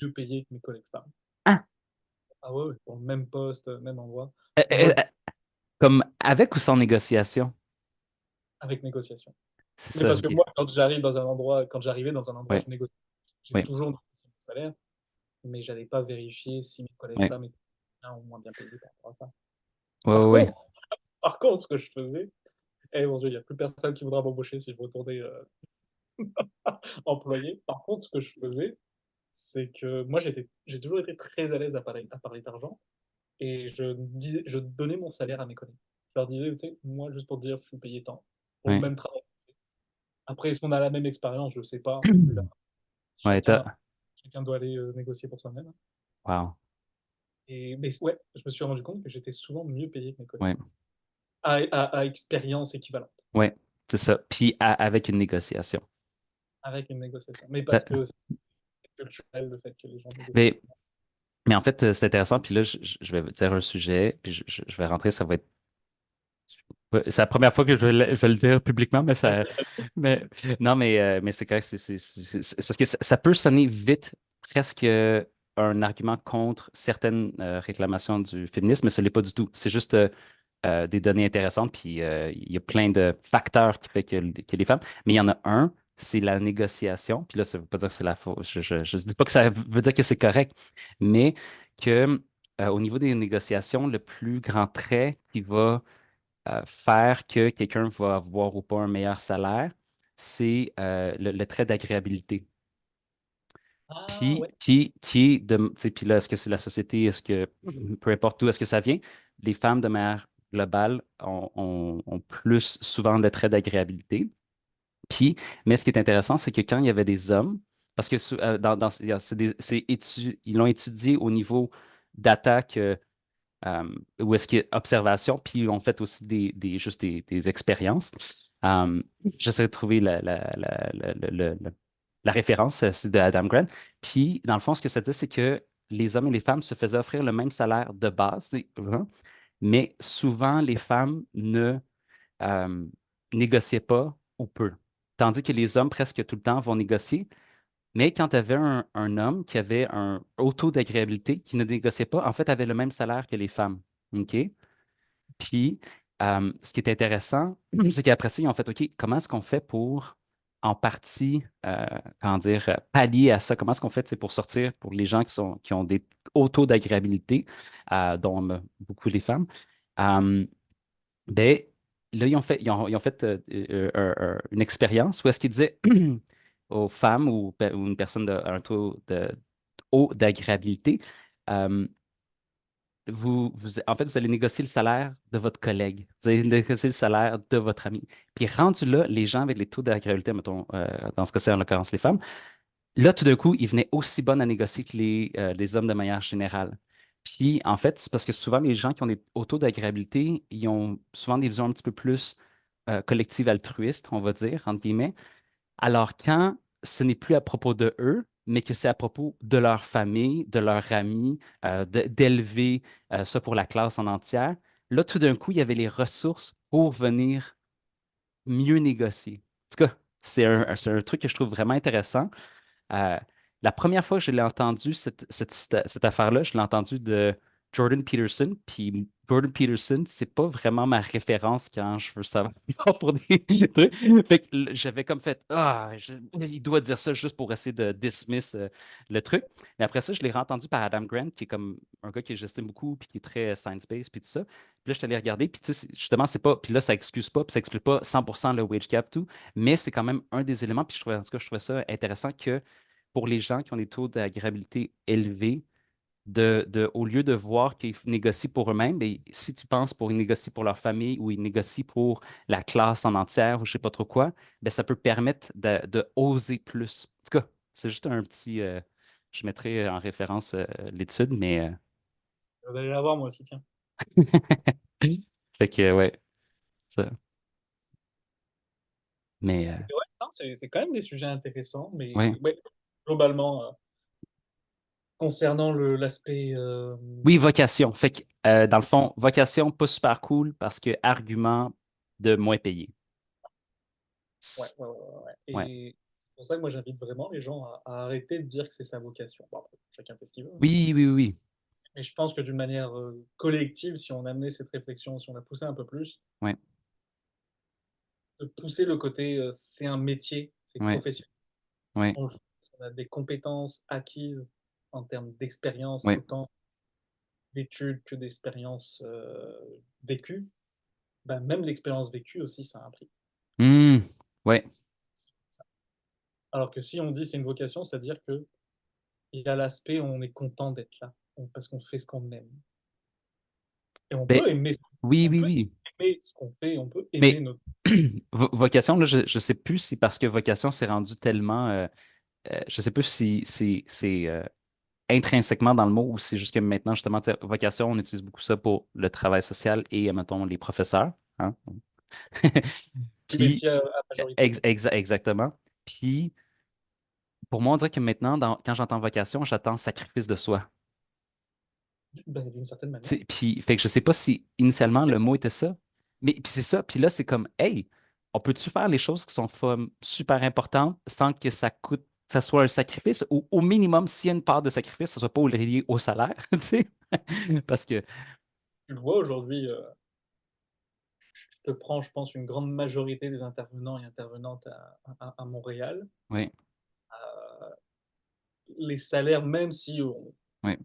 Speaker 2: mieux payé que mes collègues femmes.
Speaker 1: Ah!
Speaker 2: Ah ouais, ouais, pour le même poste, même endroit.
Speaker 1: Euh,
Speaker 2: Moi,
Speaker 1: euh, euh, Comme avec ou sans négociation?
Speaker 2: avec négociation.
Speaker 1: C'est
Speaker 2: Mais
Speaker 1: ça,
Speaker 2: parce que
Speaker 1: OK.
Speaker 2: moi, quand j'arrivais dans un endroit,
Speaker 1: Ouais,
Speaker 2: je négociais. J'ai
Speaker 1: ouais,
Speaker 2: toujours négocié mon salaire, mais j'allais pas vérifier si mes collègues
Speaker 1: ouais.
Speaker 2: femmes étaient bien ou moins bien payés par rapport à ça.
Speaker 1: Ouais,
Speaker 2: Par
Speaker 1: ouais, ouais.
Speaker 2: contre, par contre, ce que je faisais, eh mon Dieu, il y a plus personne qui voudra m'embaucher si je retournais, employé. Par contre, ce que je faisais, c'est que moi, j'ai toujours été très à l'aise à parler d'argent et je donnais mon salaire à mes collègues. Je leur disais: «Tu sais, moi, juste pour te dire, je suis payé tant, pour le
Speaker 1: Ouais.
Speaker 2: même travail». Après, est-ce qu'on a la même expérience? Je ne sais pas. Là,
Speaker 1: Ouais,
Speaker 2: chacun chacun doit aller, négocier pour soi-même.
Speaker 1: wow.
Speaker 2: Mais ouais, je me suis rendu compte que j'étais souvent mieux payé que mes collègues,
Speaker 1: Ouais,
Speaker 2: à expérience équivalente,
Speaker 1: ouais, c'est ça. Puis avec une négociation.
Speaker 2: avec une négociation. Mais parce
Speaker 1: Ta-
Speaker 2: que c'est culturel, le fait que les gens négocient.
Speaker 1: Mais, mais en fait, c'est intéressant. Puis là, je vais dire un sujet, puis je vais rentrer, ça va être. Ouais, c'est la première fois que je vais le dire publiquement,
Speaker 2: Vas-y.
Speaker 1: mais non, mais c'est correct, c'est parce que ça peut sonner vite presque un argument contre certaines réclamations du féminisme, mais ce n'est pas du tout. C'est juste des données intéressantes, puis il y a plein de facteurs qui font que les femmes, mais il y en a un, c'est la négociation, puis là, ça ne veut pas dire que c'est la faute, je dis pas que ça veut dire que c'est correct, mais que au niveau des négociations, le plus grand trait qui va faire que quelqu'un va avoir ou pas un meilleur salaire, c'est le trait d'agréabilité.
Speaker 2: Ah
Speaker 1: Puis,
Speaker 2: ouais.
Speaker 1: qui est de, tu sais, puis là, est-ce que c'est la société, est-ce que, peu importe d'où est-ce que ça vient, les femmes de manière globale ont plus souvent le trait d'agréabilité. Puis, mais ce qui est intéressant, c'est que quand il y avait des hommes, parce que ils l'ont étudié au niveau d'attaque ou est-ce qu'il y a observation, puis on fait aussi juste des expériences. Euh, J'essaie de trouver la référence, c'est de Adam Grant. Puis, dans le fond, ce que ça dit, c'est que les hommes et les femmes se faisaient offrir le même salaire de base, hein, mais souvent, les femmes ne euh, négociaient pas ou peu. Tandis que les hommes, presque tout le temps, vont négocier. Mais quand tu avais un homme qui avait un haut taux d'agréabilité, qui ne négociait pas, en fait, avait le même salaire que les femmes. OK? Puis, ce qui est intéressant, c'est qu'après ça, ils ont fait, OK, comment est-ce qu'on fait pour, en partie, comment dire, pallier à ça? Comment est-ce qu'on fait, tu sais, pour sortir, pour les gens qui ont des hauts taux d'agréabilité, dont beaucoup les femmes? Euh, ben, là, ils ont fait une expérience où est-ce qu'ils disaient aux femmes ou une personne de un taux de haut d'agréabilité, euh, en fait, vous allez négocier le salaire de votre collègue. Vous allez négocier le salaire de votre ami. Puis rendu là, les gens avec les taux d'agréabilité, mettons, dans ce cas-ci, en l'occurrence, les femmes, là, tout d'un coup, ils venaient aussi bonnes à négocier que les hommes de manière générale. Puis, en fait, c'est parce que souvent, les gens qui ont des hauts taux d'agréabilité, ils ont souvent des visions un petit peu plus collectives altruistes, on va dire, entre guillemets. Alors, quand ce n'est plus à propos de eux, mais que c'est à propos de leur famille, de leurs amis, d'élever ça pour la classe en entière, là, tout d'un coup, il y avait les ressources pour venir mieux négocier. En tout cas, c'est un truc que je trouve vraiment intéressant. Euh, la première fois que je l'ai entendu, cette affaire-là, je l'ai entendu de Jordan Peterson. Puis Jordan Peterson, c'est pas vraiment ma référence quand je veux savoir pour des trucs. Fait que j'avais comme fait, il doit dire ça juste pour essayer de dismiss le truc. Mais après ça, je l'ai entendu par Adam Grant, qui est comme un gars que j'estime beaucoup, puis qui est très science-based, puis tout ça. Puis là, je suis allé regarder, puis tu sais, justement, c'est pas, puis là, ça excuse pas, puis ça exclut pas 100% le wage gap, tout, mais c'est quand même un des éléments, puis en tout cas, je trouvais ça intéressant que pour les gens qui ont des taux d'agréabilité élevés, au lieu de voir qu'ils négocient pour eux-mêmes, ben, si tu penses pour ils négocient pour leur famille ou ils négocient pour la classe en entière ou je sais pas trop quoi, ben, ça peut permettre de oser plus. En tout cas, c'est juste un petit. Je mettrai en référence l'étude, mais.
Speaker 2: Je vais aller la voir moi aussi, tiens.
Speaker 1: Fait que, ouais, ça. Mais,
Speaker 2: Mais ouais, non, c'est quand même des sujets intéressants,
Speaker 1: ouais.
Speaker 2: mais ouais, globalement, concernant l'aspect,
Speaker 1: Oui, vocation. Fait que, dans le fond, vocation, pas super cool parce que argument de moins payé.
Speaker 2: ouais, ouais, ouais, ouais, ouais.
Speaker 1: Ouais.
Speaker 2: Et c'est pour ça que moi j'invite vraiment les gens à arrêter de dire que c'est sa vocation. Bon, après, chacun fait ce qu'il veut, hein.
Speaker 1: Oui, oui, oui.
Speaker 2: Mais je pense que d'une manière, collective, si on amenait cette réflexion, si on la poussait un peu plus,
Speaker 1: Ouais.
Speaker 2: de pousser le côté, c'est un métier, c'est
Speaker 1: ouais,
Speaker 2: professionnel.
Speaker 1: ouais,
Speaker 2: On le fait, on a des compétences acquises en termes d'expérience,
Speaker 1: ouais.
Speaker 2: autant d'études que d'expériences, vécues. Bah, même l'expérience vécue aussi, ça a un prix.
Speaker 1: Hmm, ouais.
Speaker 2: Alors que si on dit c'est une vocation, c'est-à-dire qu'il y a l'aspect où on est content d'être là, parce qu'on fait ce qu'on aime. Et
Speaker 1: Ben, oui,
Speaker 2: on
Speaker 1: oui,
Speaker 2: peut
Speaker 1: oui.
Speaker 2: aimer ce qu'on fait, on peut aimer
Speaker 1: Mais
Speaker 2: notre.
Speaker 1: vocation, là, je sais plus si parce que vocation c'est rendu tellement. Je sais plus si c'est intrinsèquement dans le mot ou si juste que maintenant, justement, tu sais, vocation, on utilise beaucoup ça pour le travail social et, mettons, les professeurs. Hein?
Speaker 2: Du
Speaker 1: Puis,
Speaker 2: métier à majorité.
Speaker 1: exactement. Puis, pour moi, on dirait que maintenant, quand j'entends vocation, j'attends sacrifice de soi.
Speaker 2: Ben, d'une certaine
Speaker 1: Tu
Speaker 2: manière.
Speaker 1: sais, puis, fait que je sais pas si initialement le
Speaker 2: Vocation,
Speaker 1: mot était ça, mais puis c'est ça. Puis là, c'est comme, hey, on peut-tu faire les choses qui sont super importantes sans que ça coûte, ça soit un sacrifice ou au minimum, s'il y a une part de sacrifice, ça soit pas lié au salaire, tu sais? Parce que,
Speaker 2: tu le vois aujourd'hui, je te prends, je pense, une grande majorité des intervenants et intervenantes à Montréal.
Speaker 1: oui,
Speaker 2: Euh, les salaires, même si on
Speaker 1: oui,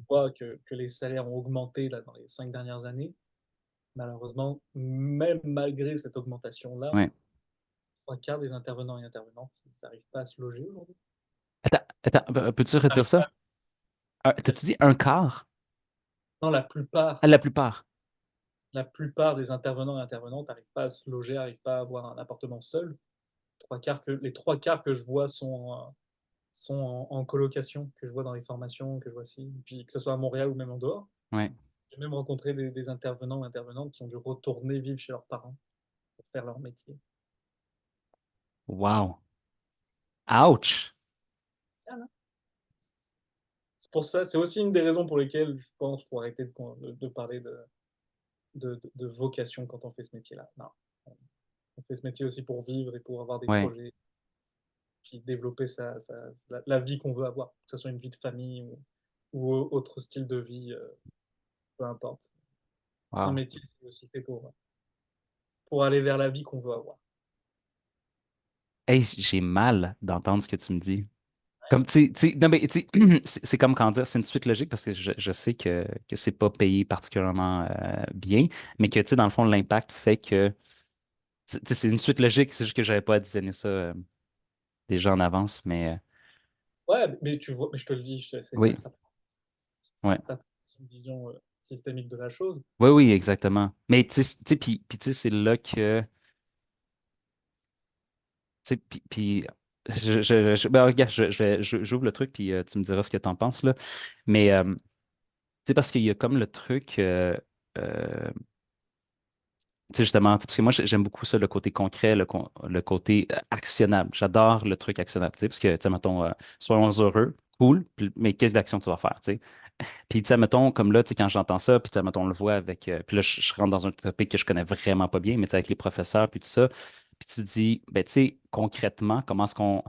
Speaker 2: voit que les salaires ont augmenté là, dans les 5 dernières années, malheureusement, même malgré cette augmentation-là,
Speaker 1: oui.
Speaker 2: 3 quarts des intervenants et intervenantes, ils n'arrivent pas à se loger aujourd'hui.
Speaker 1: Attends, peux-tu redire
Speaker 2: N'arrivent pas
Speaker 1: ça?
Speaker 2: à
Speaker 1: T'as-tu dit un quart?
Speaker 2: non,
Speaker 1: À la plupart.
Speaker 2: la plupart des intervenants et intervenantes n'arrivent pas à se loger, n'arrivent pas à avoir un appartement seul. Les 3 quarts que je vois sont en colocation, que je vois dans les formations, que je vois ici, puis que ce soit à Montréal ou même en dehors.
Speaker 1: Oui.
Speaker 2: J'ai même rencontré des intervenants ou intervenantes qui ont dû retourner vivre chez leurs parents pour faire leur métier.
Speaker 1: Wow. Ouch.
Speaker 2: C'est pour ça, c'est aussi une des raisons pour lesquelles je pense qu'il faut arrêter de parler de vocation quand on fait ce métier-là. Non, on fait ce métier aussi pour vivre et pour avoir des
Speaker 1: Oui.
Speaker 2: projets, puis développer la vie qu'on veut avoir, que ce soit une vie de famille ou autre style de vie, peu importe. Un
Speaker 1: Wow.
Speaker 2: métier, c'est aussi fait pour aller vers la vie qu'on veut avoir.
Speaker 1: Hey, j'ai mal d'entendre ce que tu me dis. Comme, non, mais, c'est comme quand dire, c'est une suite logique parce que je sais que c'est pas payé particulièrement bien, mais que, tu sais, dans le fond, l'impact fait que, tu sais, c'est une suite logique, c'est juste que j'avais pas additionné ça déjà en avance, mais
Speaker 2: Ouais, mais tu vois, mais je te le dis, c'est ça,
Speaker 1: oui, ouais.
Speaker 2: c'est une vision systémique de la chose.
Speaker 1: Oui, oui, exactement. Mais, puis, tu sais, c'est là que, tu sais, puis ben, regarde, j'ouvre le truc, puis tu me diras ce que tu en penses, là. Mais, tu sais, parce qu'il y a comme le truc, euh, tu sais, justement, tu sais, parce que moi, j'aime beaucoup ça, le côté concret, le côté actionnable. J'adore le truc actionnable, tu sais, parce que, tu sais, mettons, soyons heureux, cool, mais quelle action tu vas faire, tu sais? Puis, tu sais, mettons, comme là, tu sais, quand j'entends ça, puis, tu sais, mettons, on le voit avec, puis là, je rentre dans un topic que je connais vraiment pas bien, mais tu sais, avec les professeurs, puis tout ça, puis tu te dis, ben, tu sais, concrètement, comment est-ce qu'on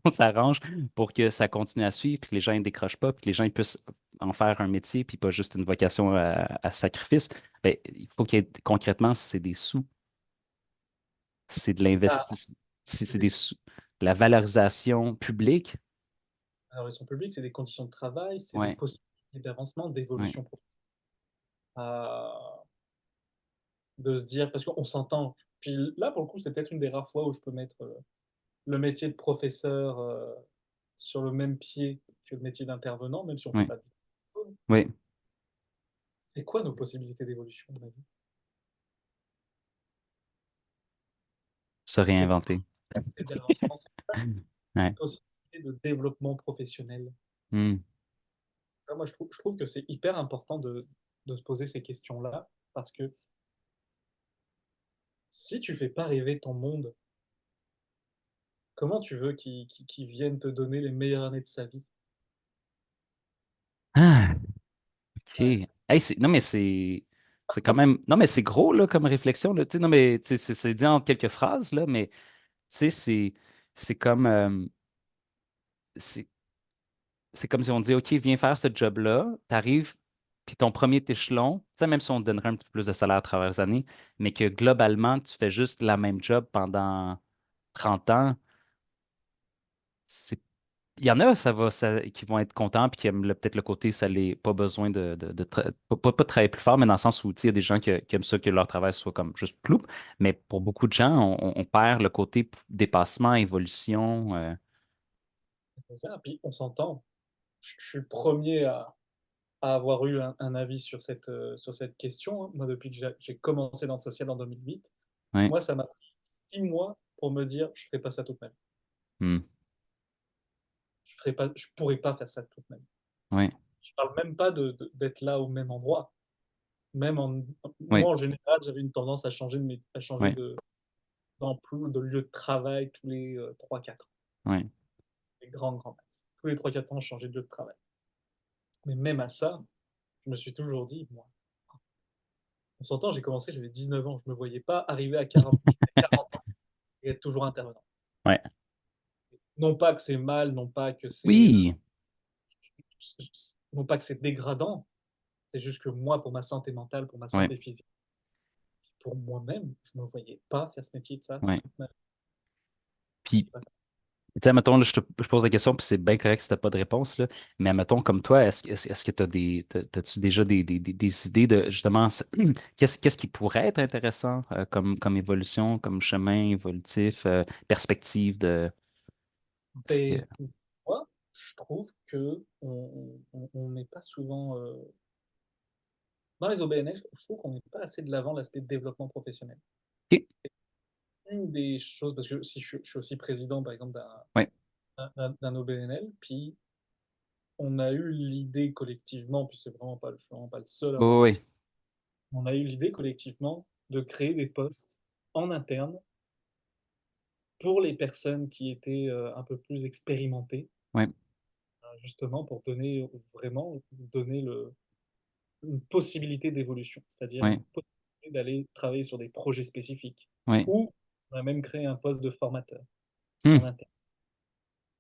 Speaker 1: on s'arrange pour que ça continue à suivre, puis que les gens ne décrochent pas, puis que les gens ils puissent en faire un métier, puis pas juste une vocation à sacrifice. Ben, il faut qu'il y ait concrètement, c'est des sous, c'est de
Speaker 2: Ah,
Speaker 1: l'investissement, c'est des
Speaker 2: public.
Speaker 1: sous, de la valorisation publique.
Speaker 2: Alors, ils sont publics, c'est des conditions de travail, c'est des
Speaker 1: Ouais,
Speaker 2: possibilités d'avancement,
Speaker 1: ouais,
Speaker 2: d'évolution professionnelle. De se dire, parce qu'on s'entend. Puis là, pour le coup, c'est peut-être une des rares fois où je peux mettre le métier de professeur sur le même pied que le métier d'intervenant, même si on ne fait
Speaker 1: ouais,
Speaker 2: pas de diplôme.
Speaker 1: ouais,
Speaker 2: C'est quoi nos possibilités d'évolution de la vie?
Speaker 1: se
Speaker 2: C'est quoi
Speaker 1: réinventer.
Speaker 2: les possibilités d'avancement? C'est quoi les
Speaker 1: Ouais.
Speaker 2: possibilités de développement professionnel?
Speaker 1: Hmm.
Speaker 2: Moi, je trouve que c'est hyper important de se poser ces questions-là, parce que si tu fais pas rêver ton monde, comment tu veux qu'il vienne te donner les meilleures années de sa vie?
Speaker 1: Ah, OK.
Speaker 2: Ouais.
Speaker 1: Hey, non, mais c'est quand même. Non, mais c'est gros, là, comme réflexion, là. Tu sais, non, mais tu sais, c'est dit en quelques phrases, là, mais tu sais, c'est comme. C'est c'est comme si on dit, OK, viens faire ce job-là. Tu arrives, puis ton premier échelon, tu sais, même si on te donnerait un petit peu plus de salaire à travers les années, mais que globalement, tu fais juste la même job pendant 30 ans, c'est il y en a, qui vont être contents puis qui aiment peut-être le côté, ça les pas besoin pas de travailler plus fort, mais dans le sens où tu sais, il y a des gens qui aiment ça, que leur travail soit comme juste ploup. Mais pour beaucoup de gens, on perd le côté dépassement, évolution.
Speaker 2: C'est ça. Puis on s'entend. Je suis le premier à avoir eu un avis sur cette question, hein. Moi, depuis que j'ai commencé dans le social en 2008,
Speaker 1: Ouais,
Speaker 2: moi, ça m'a pris 6 mois pour me dire: «Je ferai pas ça toute ma vie.
Speaker 1: hmm,
Speaker 2: Je pourrais pas faire ça toute ma vie».
Speaker 1: ouais,
Speaker 2: Je parle même pas d'être là au même endroit. Même en
Speaker 1: ouais,
Speaker 2: moi, en général, j'avais une tendance à changer
Speaker 1: ouais,
Speaker 2: d'emploi, de lieu de travail tous les, 3-4 ans.
Speaker 1: ouais,
Speaker 2: Les grands maxes. Tous les 3-4 ans, je changeais de lieu de travail. Mais même à ça, je me suis toujours dit: «Moi». On s'entend, j'ai commencé, j'avais 19 ans, je me voyais pas arriver à 40 ans et être toujours intervenant.
Speaker 1: ouais.
Speaker 2: Non pas que c'est mal, non pas que
Speaker 1: Oui,
Speaker 2: c'est dégradant, c'est juste que moi, pour ma santé mentale, pour ma
Speaker 1: ouais,
Speaker 2: santé physique, pour moi-même, je me voyais pas faire ce métier de ça
Speaker 1: ouais.
Speaker 2: toute ma vie.
Speaker 1: Puis, tu sais, mettons, là, je pose la question, puis c'est bien correct si t'as pas de réponse, là, mais mettons, comme toi, est-ce que t'as-tu déjà des idées de, justement, qu'est-ce qui pourrait être intéressant comme évolution, comme chemin évolutif, perspective de... Est-ce que...
Speaker 2: Beh, moi, je trouve qu'on n'est pas souvent, dans les OBNL, je trouve qu'on n'est pas assez de l'avant l'aspect développement professionnel.
Speaker 1: OK.
Speaker 2: Une des choses parce que si je suis aussi président, par exemple,
Speaker 1: Ouais.
Speaker 2: d'un OBNL, puis on a eu l'idée collectivement, puis c'est vraiment pas je suis vraiment pas le seul à avoir eu
Speaker 1: Oui,
Speaker 2: cette on a eu l'idée collectivement de créer des postes en interne pour les personnes qui étaient, un peu plus expérimentées,
Speaker 1: oui,
Speaker 2: justement pour donner, vraiment donner une possibilité d'évolution. C'est-à-dire
Speaker 1: oui,
Speaker 2: une possibilité d'aller travailler sur des projets spécifiques
Speaker 1: oui,
Speaker 2: ou on a même créé un poste de formateur
Speaker 1: oui,
Speaker 2: en interne.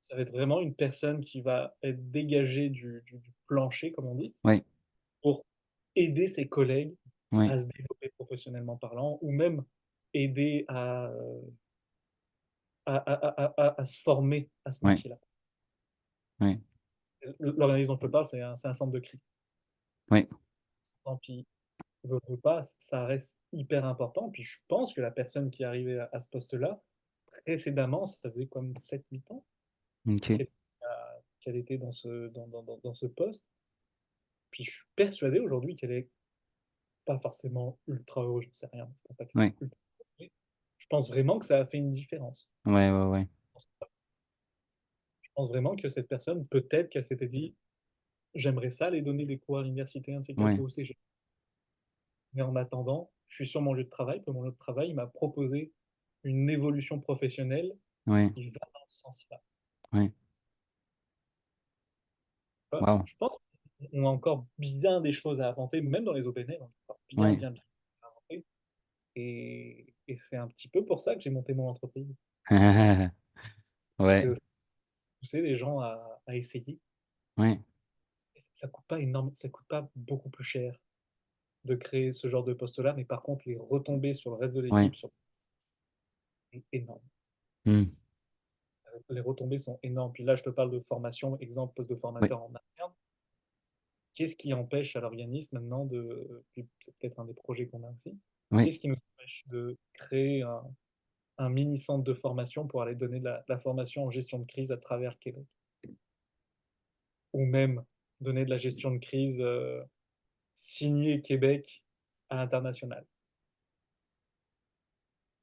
Speaker 2: Ça va être vraiment une personne qui va être dégagée du plancher, comme on dit,
Speaker 1: oui,
Speaker 2: pour aider ses collègues
Speaker 1: oui,
Speaker 2: à se développer professionnellement parlant ou même aider à se former à ce
Speaker 1: oui,
Speaker 2: métier-là.
Speaker 1: oui,
Speaker 2: L'organisme dont je te parle, c'est un centre de crise.
Speaker 1: oui,
Speaker 2: Tant pis, veut pas, ça reste hyper important. Puis je pense que la personne qui est arrivée à ce poste-là, précédemment, ça faisait comme 7-8 ans
Speaker 1: OK.
Speaker 2: qu'elle qu'elle était dans ce poste. Puis je suis persuadé aujourd'hui qu'elle est pas forcément ultra heureux, je sais rien, je pense pas que c'est
Speaker 1: Oui,
Speaker 2: ultra heureux. Je pense vraiment que ça a fait une différence.
Speaker 1: oui, oui, oui,
Speaker 2: Je pense vraiment que cette personne, peut-être qu'elle s'était dit: «J'aimerais ça aller donner des cours à l'université, un de ces 4
Speaker 1: oui,
Speaker 2: ou au cégep. Mais en attendant, je suis sur mon lieu de travail, puis mon lieu de travail il m'a proposé une évolution professionnelle
Speaker 1: oui,
Speaker 2: qui va dans ce sens-là».
Speaker 1: oui. Wow.
Speaker 2: Je pense qu'on a encore bien des choses à inventer, même dans les OBNL, on a encore bien,
Speaker 1: Oui.
Speaker 2: bien, bien à inventer et c'est un petit peu pour ça que j'ai monté mon entreprise. J'ai
Speaker 1: Ouais,
Speaker 2: aussi poussé les gens à essayer.
Speaker 1: ouais,
Speaker 2: Ça coûte pas beaucoup plus cher de créer ce genre de poste-là, mais par contre, les retombées sur le reste de
Speaker 1: ouais.
Speaker 2: l'équipe sont énormes.
Speaker 1: Hmm.
Speaker 2: Les retombées sont énormes. Puis là, je te parle de formation, exemple, poste de
Speaker 1: Oui,
Speaker 2: formateur en interne. Qu'est-ce qui empêche à l'organisme maintenant puis c'est peut-être un des projets qu'on a aussi,
Speaker 1: oui,
Speaker 2: qu'est-ce qui nous empêche de créer un mini centre de formation pour aller donner de la formation en gestion de crise à travers Québec? Ou même donner de la gestion de crise signée Québec à l'international.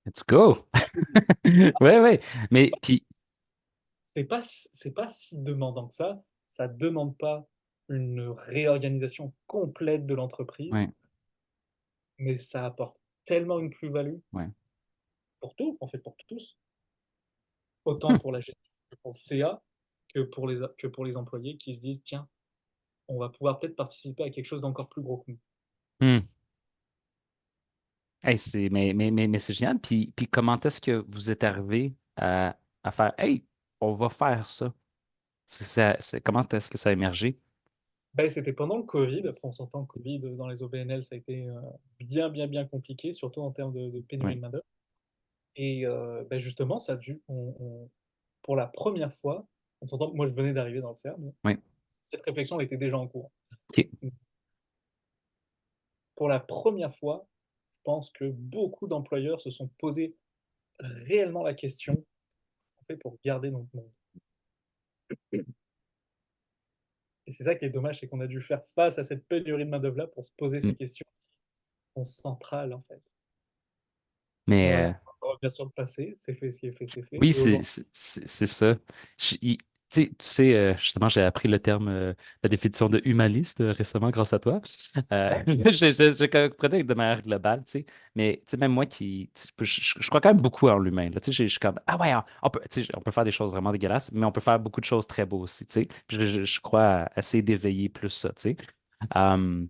Speaker 1: let's go. Ouais, ouais. Mais puis,
Speaker 2: C'est pas si demandant que ça. Ça ne demande pas une réorganisation complète de l'entreprise,
Speaker 1: ouais,
Speaker 2: mais ça apporte tellement une plus-value
Speaker 1: ouais.
Speaker 2: pour tout, en fait, pour tous, autant
Speaker 1: Hmm.
Speaker 2: pour la gestion que pour le CA, que pour les employés qui se disent: «Tiens, on va pouvoir peut-être participer à quelque chose d'encore plus gros que nous».
Speaker 1: Hmm. Hey, mais c'est génial. Puis comment est-ce que vous êtes arrivé à faire Hey, on va faire ça? Comment est-ce que ça a émergé?
Speaker 2: Ben, c'était pendant le Covid. Après, on s'entend, le Covid dans les OBNL, ça a été bien, bien, bien compliqué, surtout en termes de pénurie
Speaker 1: Oui,
Speaker 2: de main-d'œuvre. Et ben, justement, ça a dû, pour la première fois, on s'entend, moi je venais d'arriver dans le CERN, mais
Speaker 1: oui.
Speaker 2: cette réflexion elle était déjà en cours.
Speaker 1: OK.
Speaker 2: Pour la première fois, je pense que beaucoup d'employeurs se sont posés réellement la question, en fait, pour garder notre monde. Et c'est ça qui est dommage, c'est qu'on a dû faire face à cette pénurie de main-d'œuvre là pour se poser
Speaker 1: Mm.
Speaker 2: ces questions qui sont centrales, en fait. Mais
Speaker 1: Mais
Speaker 2: voilà, on va revenir sur le passé, c'est fait, ce qui est fait, c'est fait.
Speaker 1: oui,
Speaker 2: Et aujourd'hui,
Speaker 1: c'est ça. Tu sais, justement, j'ai appris le terme, la définition de humaniste récemment grâce à toi.
Speaker 2: ouais,
Speaker 1: Je comprenais de manière globale, tu sais. Mais tu sais, même moi tu sais, je crois quand même beaucoup en l'humain. Là, tu sais, je suis comme, ah ouais, on peut, tu sais, on peut faire des choses vraiment dégueulasses, mais on peut faire beaucoup de choses très beaux aussi, tu sais. Puis je crois à essayer d'éveiller plus ça, tu sais. Um,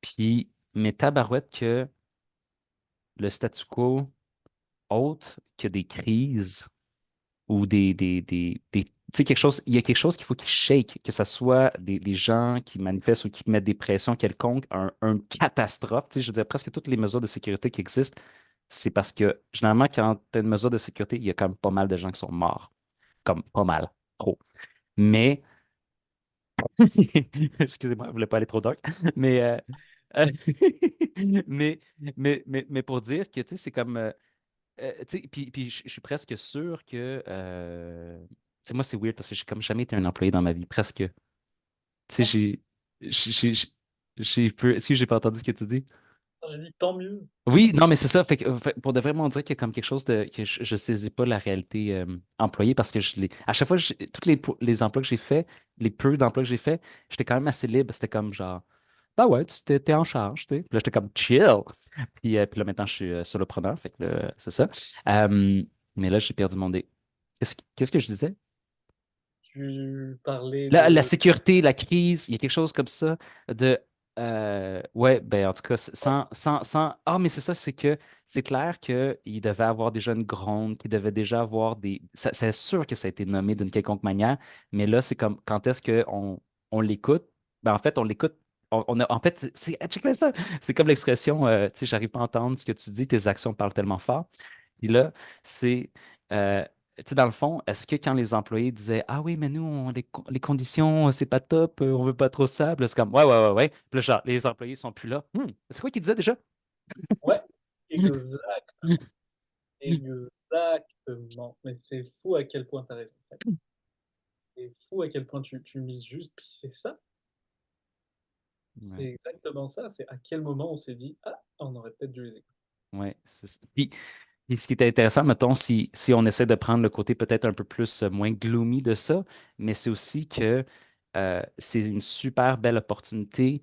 Speaker 1: Puis, mais tabarouette que le statu quo, autre que des crises ou tu sais, quelque chose, il y a quelque chose qu'il faut qu'il shake, que ce soit des gens qui manifestent ou qui mettent des pressions quelconques, un catastrophe. Tu sais, je veux dire, presque toutes les mesures de sécurité qui existent, c'est parce que généralement, quand tu as une mesure de sécurité, il y a quand même pas mal de gens qui sont morts. Comme pas mal, trop. Mais, excusez-moi, je voulais pas aller trop dark, mais, euh, mais, mais pour dire que, tu sais, c'est comme. Tu sais, puis je suis presque sûr que. Tu sais, moi, c'est weird parce que j'ai comme jamais été un employé dans ma vie. Presque. Tu sais,
Speaker 2: tant,
Speaker 1: j'ai peu. Est-ce que j'ai pas entendu ce que tu dis?
Speaker 2: j'ai dit tant mieux.
Speaker 1: Oui, non, mais c'est ça. Pour de vraiment dire qu'il y a comme quelque chose de. Que je saisis pas la réalité employée parce que à chaque fois, tous les emplois que j'ai faits, les peu d'emplois que j'ai faits, j'étais quand même assez libre. C'était comme genre. Bah ouais, t'es en charge, tu sais. Puis là, j'étais comme chill. Puis là, maintenant, je suis solopreneur, fait que là, c'est ça. Euh, mais là, j'ai perdu mon dé. Qu'est-ce que je disais?
Speaker 2: Tu parlais
Speaker 1: La
Speaker 2: de...
Speaker 1: sécurité, la crise, il y a quelque chose comme ça de. Ouais, ben en tout cas, Ah, mais c'est ça, c'est que c'est clair qu'il devait avoir déjà une gronde, qu'il devait déjà avoir des. C'est sûr que ça a été nommé d'une quelconque manière, mais là, c'est comme quand est-ce qu'on l'écoute? Ben en fait, on l'écoute. En fait, check bien ça. C'est comme l'expression, tu sais, j'arrive pas à entendre ce que tu dis, tes actions parlent tellement fort. Puis là, c'est. Tu sais, dans le fond, est-ce que quand les employés disaient ah oui, mais nous, les conditions, c'est pas top, on veut pas trop ça, puis là, c'est comme ouais, ouais, ouais, ouais. Puis là, genre, les employés sont plus là. C'est quoi qu'ils disaient déjà?
Speaker 2: Ouais, exactement. Exactement. Mais c'est fou à quel point tu as raison, en fait. C'est fou à quel point tu mises juste. Puis c'est ça, c'est
Speaker 1: Ouais,
Speaker 2: exactement ça. C'est à quel moment on s'est dit, ah, on aurait peut-être dû les écouter.
Speaker 1: ouais. Puis ce qui est intéressant, mettons, si on essaie de prendre le côté peut-être un peu plus moins gloomy de ça, mais c'est aussi que c'est une super belle opportunité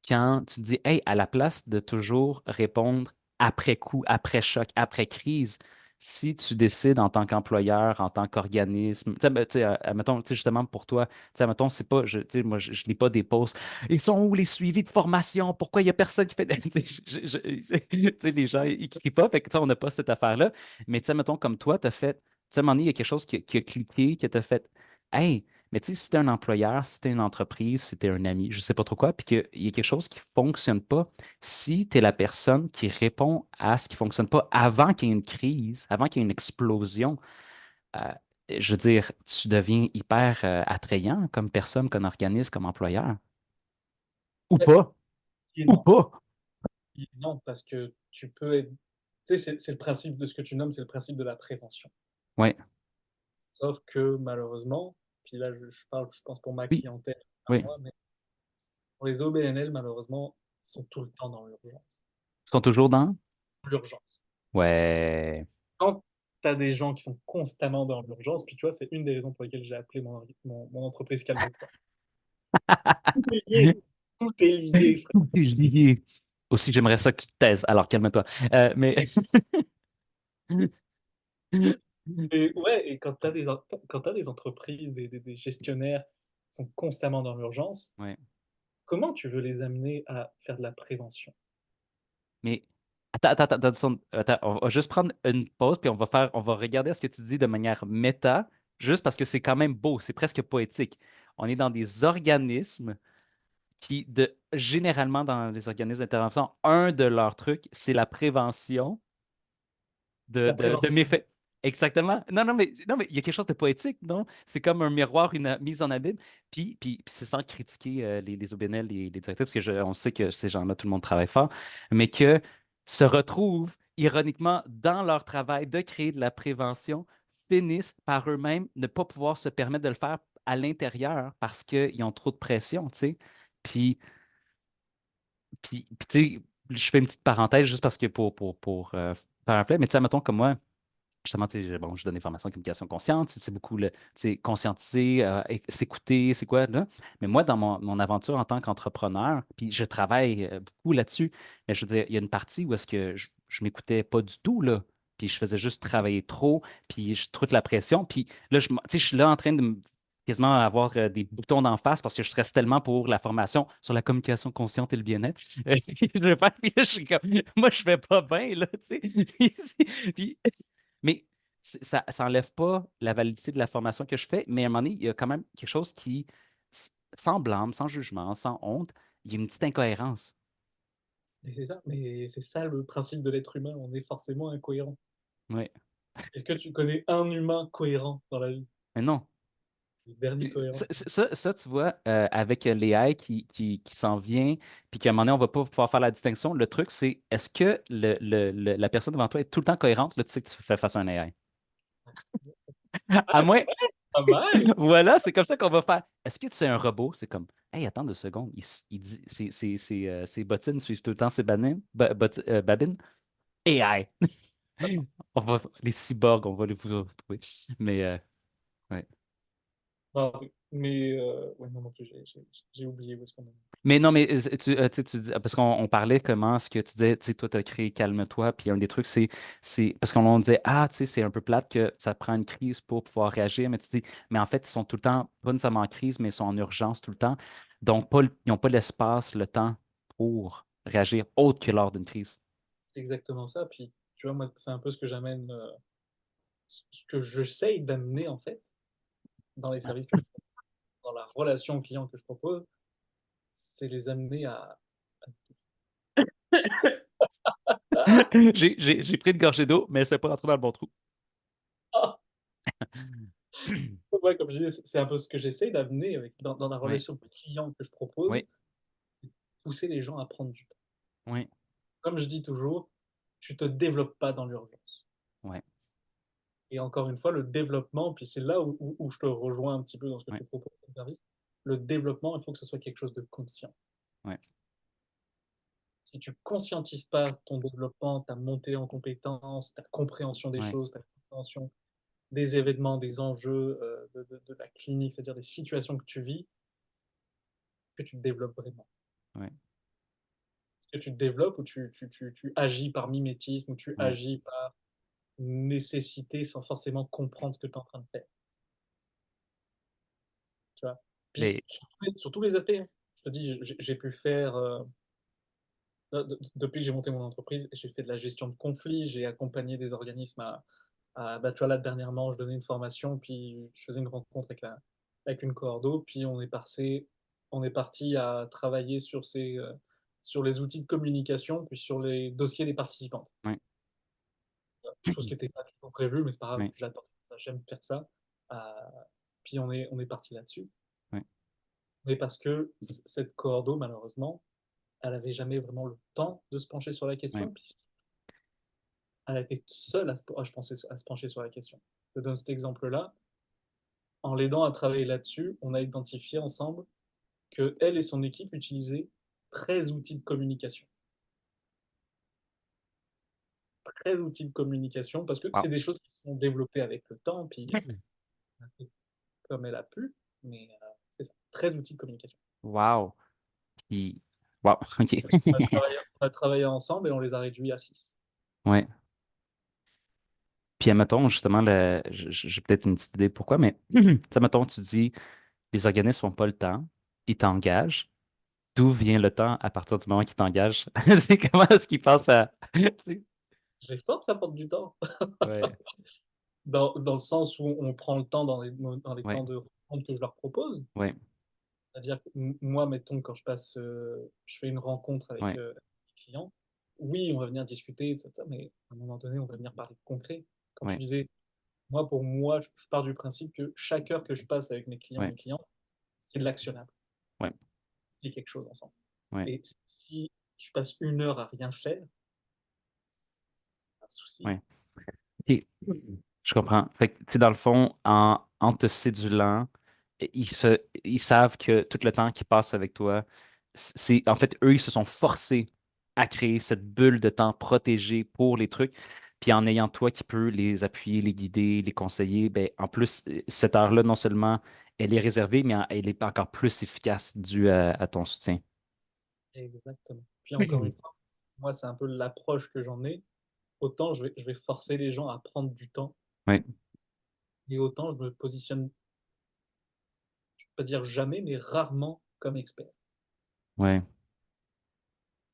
Speaker 1: quand tu te dis, hey, à la place de toujours répondre après coup, après choc, après crise, si tu décides en tant qu'employeur, en tant qu'organisme, tu sais, ben, tu sais, mettons, tu sais, justement pour toi, tu sais, mettons, c'est pas, tu sais, moi, je lis pas des posts. Ils sont où les suivis de formation? Pourquoi il y a personne qui fait. Tu sais, tu sais, les gens, ils crient pas, fait que, tu sais, on n'a pas cette affaire-là. Mais, tu sais, mettons, comme toi, tu as fait, tu sais, à un moment donné, il y a quelque chose qui a cliqué, qui t'a fait, hey, mais tu sais, si t'es un employeur, si t'es une entreprise, si t'es un ami, je sais pas trop quoi, puis qu'il y a quelque chose qui fonctionne pas, si tu es la personne qui répond à ce qui fonctionne pas avant qu'il y ait une crise, avant qu'il y ait une explosion, euh, je veux dire, tu deviens hyper attrayant comme personne, comme organisme, comme employeur. Ou
Speaker 2: Ouais,
Speaker 1: pas.
Speaker 2: et
Speaker 1: Ou
Speaker 2: non.
Speaker 1: pas.
Speaker 2: Et non, parce que tu peux être. Tu sais, c'est le principe de ce que tu nommes, c'est le principe de la prévention.
Speaker 1: Oui,
Speaker 2: Sauf que malheureusement, puis là je parle, je pense pour ma
Speaker 1: oui,
Speaker 2: clientèle à
Speaker 1: oui.
Speaker 2: moi, mais pour les OBNL, malheureusement, ils sont tout le temps dans l'urgence.
Speaker 1: Ils sont toujours dans?
Speaker 2: L'urgence.
Speaker 1: Ouais.
Speaker 2: Quand tu as des gens qui sont constamment dans l'urgence, puis tu vois, c'est une des raisons pour lesquelles j'ai appelé mon entreprise Calme-toi. Tout est lié. Tout est lié, frère.
Speaker 1: Tout est lié. Aussi, j'aimerais ça que tu te taises. Alors, calme-toi. Mais.
Speaker 2: Et ouais, et quand tu as quand tu des entreprises, des gestionnaires qui sont constamment dans l'urgence,
Speaker 1: Ouais.
Speaker 2: comment tu veux les amener à faire de la prévention?
Speaker 1: Mais. Attends, on va juste prendre une pause, puis on va regarder ce que tu dis de manière méta, juste parce que c'est quand même beau, c'est presque poétique. On est dans des organismes Puis généralement, dans les organismes d'intervention, un de leurs trucs, c'est la prévention
Speaker 2: La
Speaker 1: de
Speaker 2: prévention.
Speaker 1: méfaits. Exactement. Non, mais il y a quelque chose de poétique, non? C'est comme un miroir, une mise en abîme. Puis c'est sans critiquer les OBNL, les directeurs, parce que on sait que ces gens-là, tout le monde travaille fort, mais que se retrouvent, ironiquement, dans leur travail de créer de la prévention, finissent par eux-mêmes ne pas pouvoir se permettre de le faire à l'intérieur parce qu'ils ont trop de pression, tu sais. Puis, puis, tu sais, je fais une petite parenthèse juste parce que pour faire un flip, mais tu sais, mettons comme moi, justement, tu sais, bon, je donne des formations en communication consciente, c'est beaucoup le, tu sais, conscientiser, s'écouter, c'est quoi, là. Mais moi, dans mon aventure en tant qu'entrepreneur, puis je travaille beaucoup là-dessus, mais je veux dire, il y a une partie où est-ce que je m'écoutais pas du tout, là. Puis je faisais juste travailler trop, puis je trouve la pression. Puis là, tu sais, je suis là en train de quasiment avoir des boutons d'en face parce que je stresse tellement pour la formation sur la communication consciente et le bien-être. Je vais faire, puis là, je suis comme, moi, je vais pas bien, là, tu sais. Puis, mais ça n'enlève pas la validité de la formation que je fais, mais à un moment donné, il y a quand même quelque chose qui, sans blâme, sans jugement, sans honte, il y a une petite incohérence.
Speaker 2: Mais c'est ça le principe de l'être humain, on est forcément incohérent.
Speaker 1: Oui.
Speaker 2: Est-ce que tu connais un humain cohérent dans la vie?
Speaker 1: Mais non.
Speaker 2: Le dernier cohérent.
Speaker 1: Ça, tu vois, avec l'AI qui s'en vient, puis qu'à un moment donné, on va pas pouvoir faire la distinction, le truc, c'est est-ce que la personne devant toi est tout le temps cohérente? Là, tu sais que tu fais face à un AI. À
Speaker 2: Ah,
Speaker 1: moins,
Speaker 2: pas mal!
Speaker 1: voilà, c'est comme ça qu'on va faire. Est-ce que tu es un robot? C'est comme, hey, attends 2 secondes. Il dit, ses bottines suivent tout le temps ses babines. AI. Les cyborgs, on va les vous retrouver. Mais, ouais.
Speaker 2: Non, mais ouais, non, non plus, j'ai oublié où est-ce qu'on est.
Speaker 1: Mais non, mais tu sais, tu dis, parce qu'on parlait comment ce que tu disais, tu sais, toi, tu as créé Calme-toi, puis un des trucs, c'est parce qu'on disait, ah, tu sais, c'est un peu plate que ça prend une crise pour pouvoir réagir, mais tu dis, mais en fait, ils sont tout le temps, pas nécessairement en crise, mais ils sont en urgence tout le temps. Donc, ils n'ont pas l'espace, le temps pour réagir autre que lors d'une crise.
Speaker 2: C'est exactement ça. Puis, tu vois, moi, c'est un peu ce que j'amène, ce que j'essaye d'amener, en fait, dans les services que je propose, dans la relation client que je propose, c'est les amener à. Ah,
Speaker 1: J'ai pris une gorgée d'eau, mais c'est pas rentré dans le bon trou.
Speaker 2: ah, ouais, comme je disais, c'est un peu ce que j'essaye d'amener avec, dans la
Speaker 1: Oui,
Speaker 2: relation client que je propose,
Speaker 1: oui,
Speaker 2: pousser les gens à prendre du temps.
Speaker 1: oui,
Speaker 2: Comme je dis toujours, tu te développes pas dans l'urgence.
Speaker 1: oui,
Speaker 2: Et encore une fois, le développement, puis c'est là où je te rejoins un petit peu dans ce que
Speaker 1: oui,
Speaker 2: tu proposes comme service, le développement, il faut que ce soit quelque chose de conscient.
Speaker 1: oui,
Speaker 2: Si tu conscientises pas ton développement, ta montée en compétences, ta compréhension des
Speaker 1: oui,
Speaker 2: choses, ta compréhension des événements, des enjeux de la clinique, c'est-à-dire des situations que tu vis, que tu te développes vraiment.
Speaker 1: oui,
Speaker 2: Est-ce que tu te développes ou tu agis par mimétisme, ou tu
Speaker 1: oui.
Speaker 2: agis par nécessité sans forcément comprendre ce que tu es en train de faire, tu vois? Puis
Speaker 1: Mais,
Speaker 2: sur tous les aspects, hein. Je te dis, j'ai pu faire, depuis que j'ai monté mon entreprise, j'ai fait de la gestion de conflits, j'ai accompagné des organismes bah, tu vois, là, dernièrement, je donnais une formation, puis je faisais une rencontre avec une coordo, puis on est parti à travailler sur les outils de communication, puis sur les dossiers des participantes.
Speaker 1: oui,
Speaker 2: Chose qui était pas toujours prévue, mais c'est pas grave,
Speaker 1: oui,
Speaker 2: j'adore ça, j'aime faire ça. Heu, puis on est parti là-dessus.
Speaker 1: oui,
Speaker 2: Mais parce que cette coordo, malheureusement, elle avait jamais vraiment le temps de se pencher sur la
Speaker 1: oui.
Speaker 2: question, puisqu'elle a été seule à se pencher sur la question. Je te donne cet exemple-là. En l'aidant à travailler là-dessus, on a identifié ensemble qu'elle et son équipe utilisaient 13 outils de communication. 13 outils de communication, parce que
Speaker 1: Wow.
Speaker 2: c'est des choses qui se sont développées avec le temps, puis elle a fait comme elle a pu, mais c'est ça, 13 outils de communication.
Speaker 1: Wow. Puis, wow, OK.
Speaker 2: On a travaillé ensemble et on les a réduits à 6.
Speaker 1: Ouais. Puis, admettons, justement, j'ai peut-être une petite idée pourquoi, mais, tu sais, admettons, tu dis, les organismes n'ont pas le temps, ils t'engagent. D'où vient le temps à partir du moment qu'ils t'engagent? C'est comment est-ce qu'ils pensent à. Tu sais?
Speaker 2: J'ai force que ça porte du temps,
Speaker 1: Ouais,
Speaker 2: dans le sens où on prend le temps dans les
Speaker 1: ouais,
Speaker 2: temps de rencontre que je leur propose,
Speaker 1: ouais,
Speaker 2: C'est-à-dire que moi, mettons, quand je fais une rencontre avec
Speaker 1: Ouais,
Speaker 2: un client, oui, on va venir discuter, tout ça, mais à un moment donné, on va venir parler de concret. Quand tu
Speaker 1: ouais,
Speaker 2: disais, moi, pour moi, je pars du principe que chaque heure que je passe avec
Speaker 1: ouais,
Speaker 2: mes clients, c'est de l'actionnable.
Speaker 1: ouais,
Speaker 2: C'est quelque chose ensemble.
Speaker 1: ouais,
Speaker 2: Et si je passe une heure à rien faire, pas de souci.
Speaker 1: ouais. OK. Je comprends. Fait que, tu sais, dans le fond, en te sédulant, ils savent que tout le temps qu'ils passent avec toi, en fait, eux, ils se sont forcés à créer cette bulle de temps protégée pour les trucs. Puis en ayant toi qui peux les appuyer, les guider, les conseiller, ben, en plus, cette heure-là, non seulement elle est réservée, mais elle est encore plus efficace due à ton soutien.
Speaker 2: Exactement. Puis encore une fois, moi, c'est un peu l'approche que j'en ai. Autant je vais forcer les gens à prendre du temps,
Speaker 1: Oui,
Speaker 2: et autant je me positionne, je ne peux pas dire jamais, mais rarement comme expert.
Speaker 1: oui,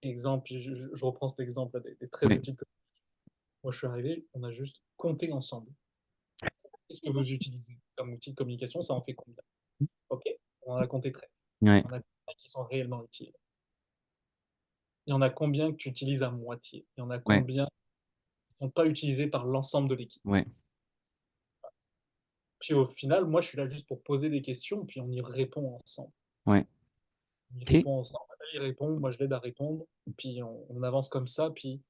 Speaker 2: Exemple, je reprends cet exemple là, des très
Speaker 1: oui,
Speaker 2: outils. Moi, je suis arrivé, on a juste compté ensemble. Qu'est-ce que vous utilisez comme outil de communication? Ça en fait combien? OK, on en a compté 13.
Speaker 1: oui,
Speaker 2: Il y en a combien qui sont réellement utiles? Il y en a combien que tu utilises à moitié? Il y en a
Speaker 1: oui,
Speaker 2: combien qui ne sont pas utilisés par l'ensemble de l'équipe?
Speaker 1: oui,
Speaker 2: Puis au final, moi, je suis là juste pour poser des questions, puis on y répond ensemble.
Speaker 1: oui.
Speaker 2: On y
Speaker 1: OK.
Speaker 2: répond ensemble. Elle y répond, moi je l'aide à répondre, puis on avance comme ça, puis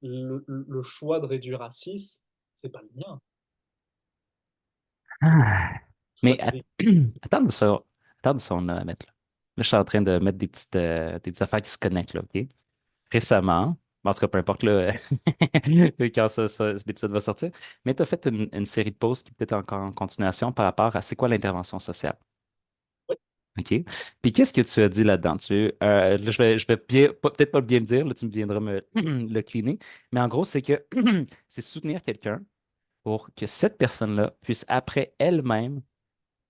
Speaker 2: le choix de réduire à 6, c'est pas le mien.
Speaker 1: Ah.
Speaker 2: Le choix
Speaker 1: Mais
Speaker 2: d'élégance,
Speaker 1: attends de ça, on a à mettre là. Là, je suis en train de mettre des petites affaires qui se connectent, là, OK? Récemment, en tout cas, peu importe là, quand cet épisode va sortir, mais tu as fait une série de posts qui est peut-être encore en continuation par rapport à c'est quoi l'intervention sociale.
Speaker 2: ouais,
Speaker 1: OK? Puis qu'est-ce que tu as dit là-dedans? Là, je vais peut-être pas bien le dire, là, tu me viendras me le cleaner, mais en gros, c'est que c'est soutenir quelqu'un pour que cette personne-là puisse après elle-même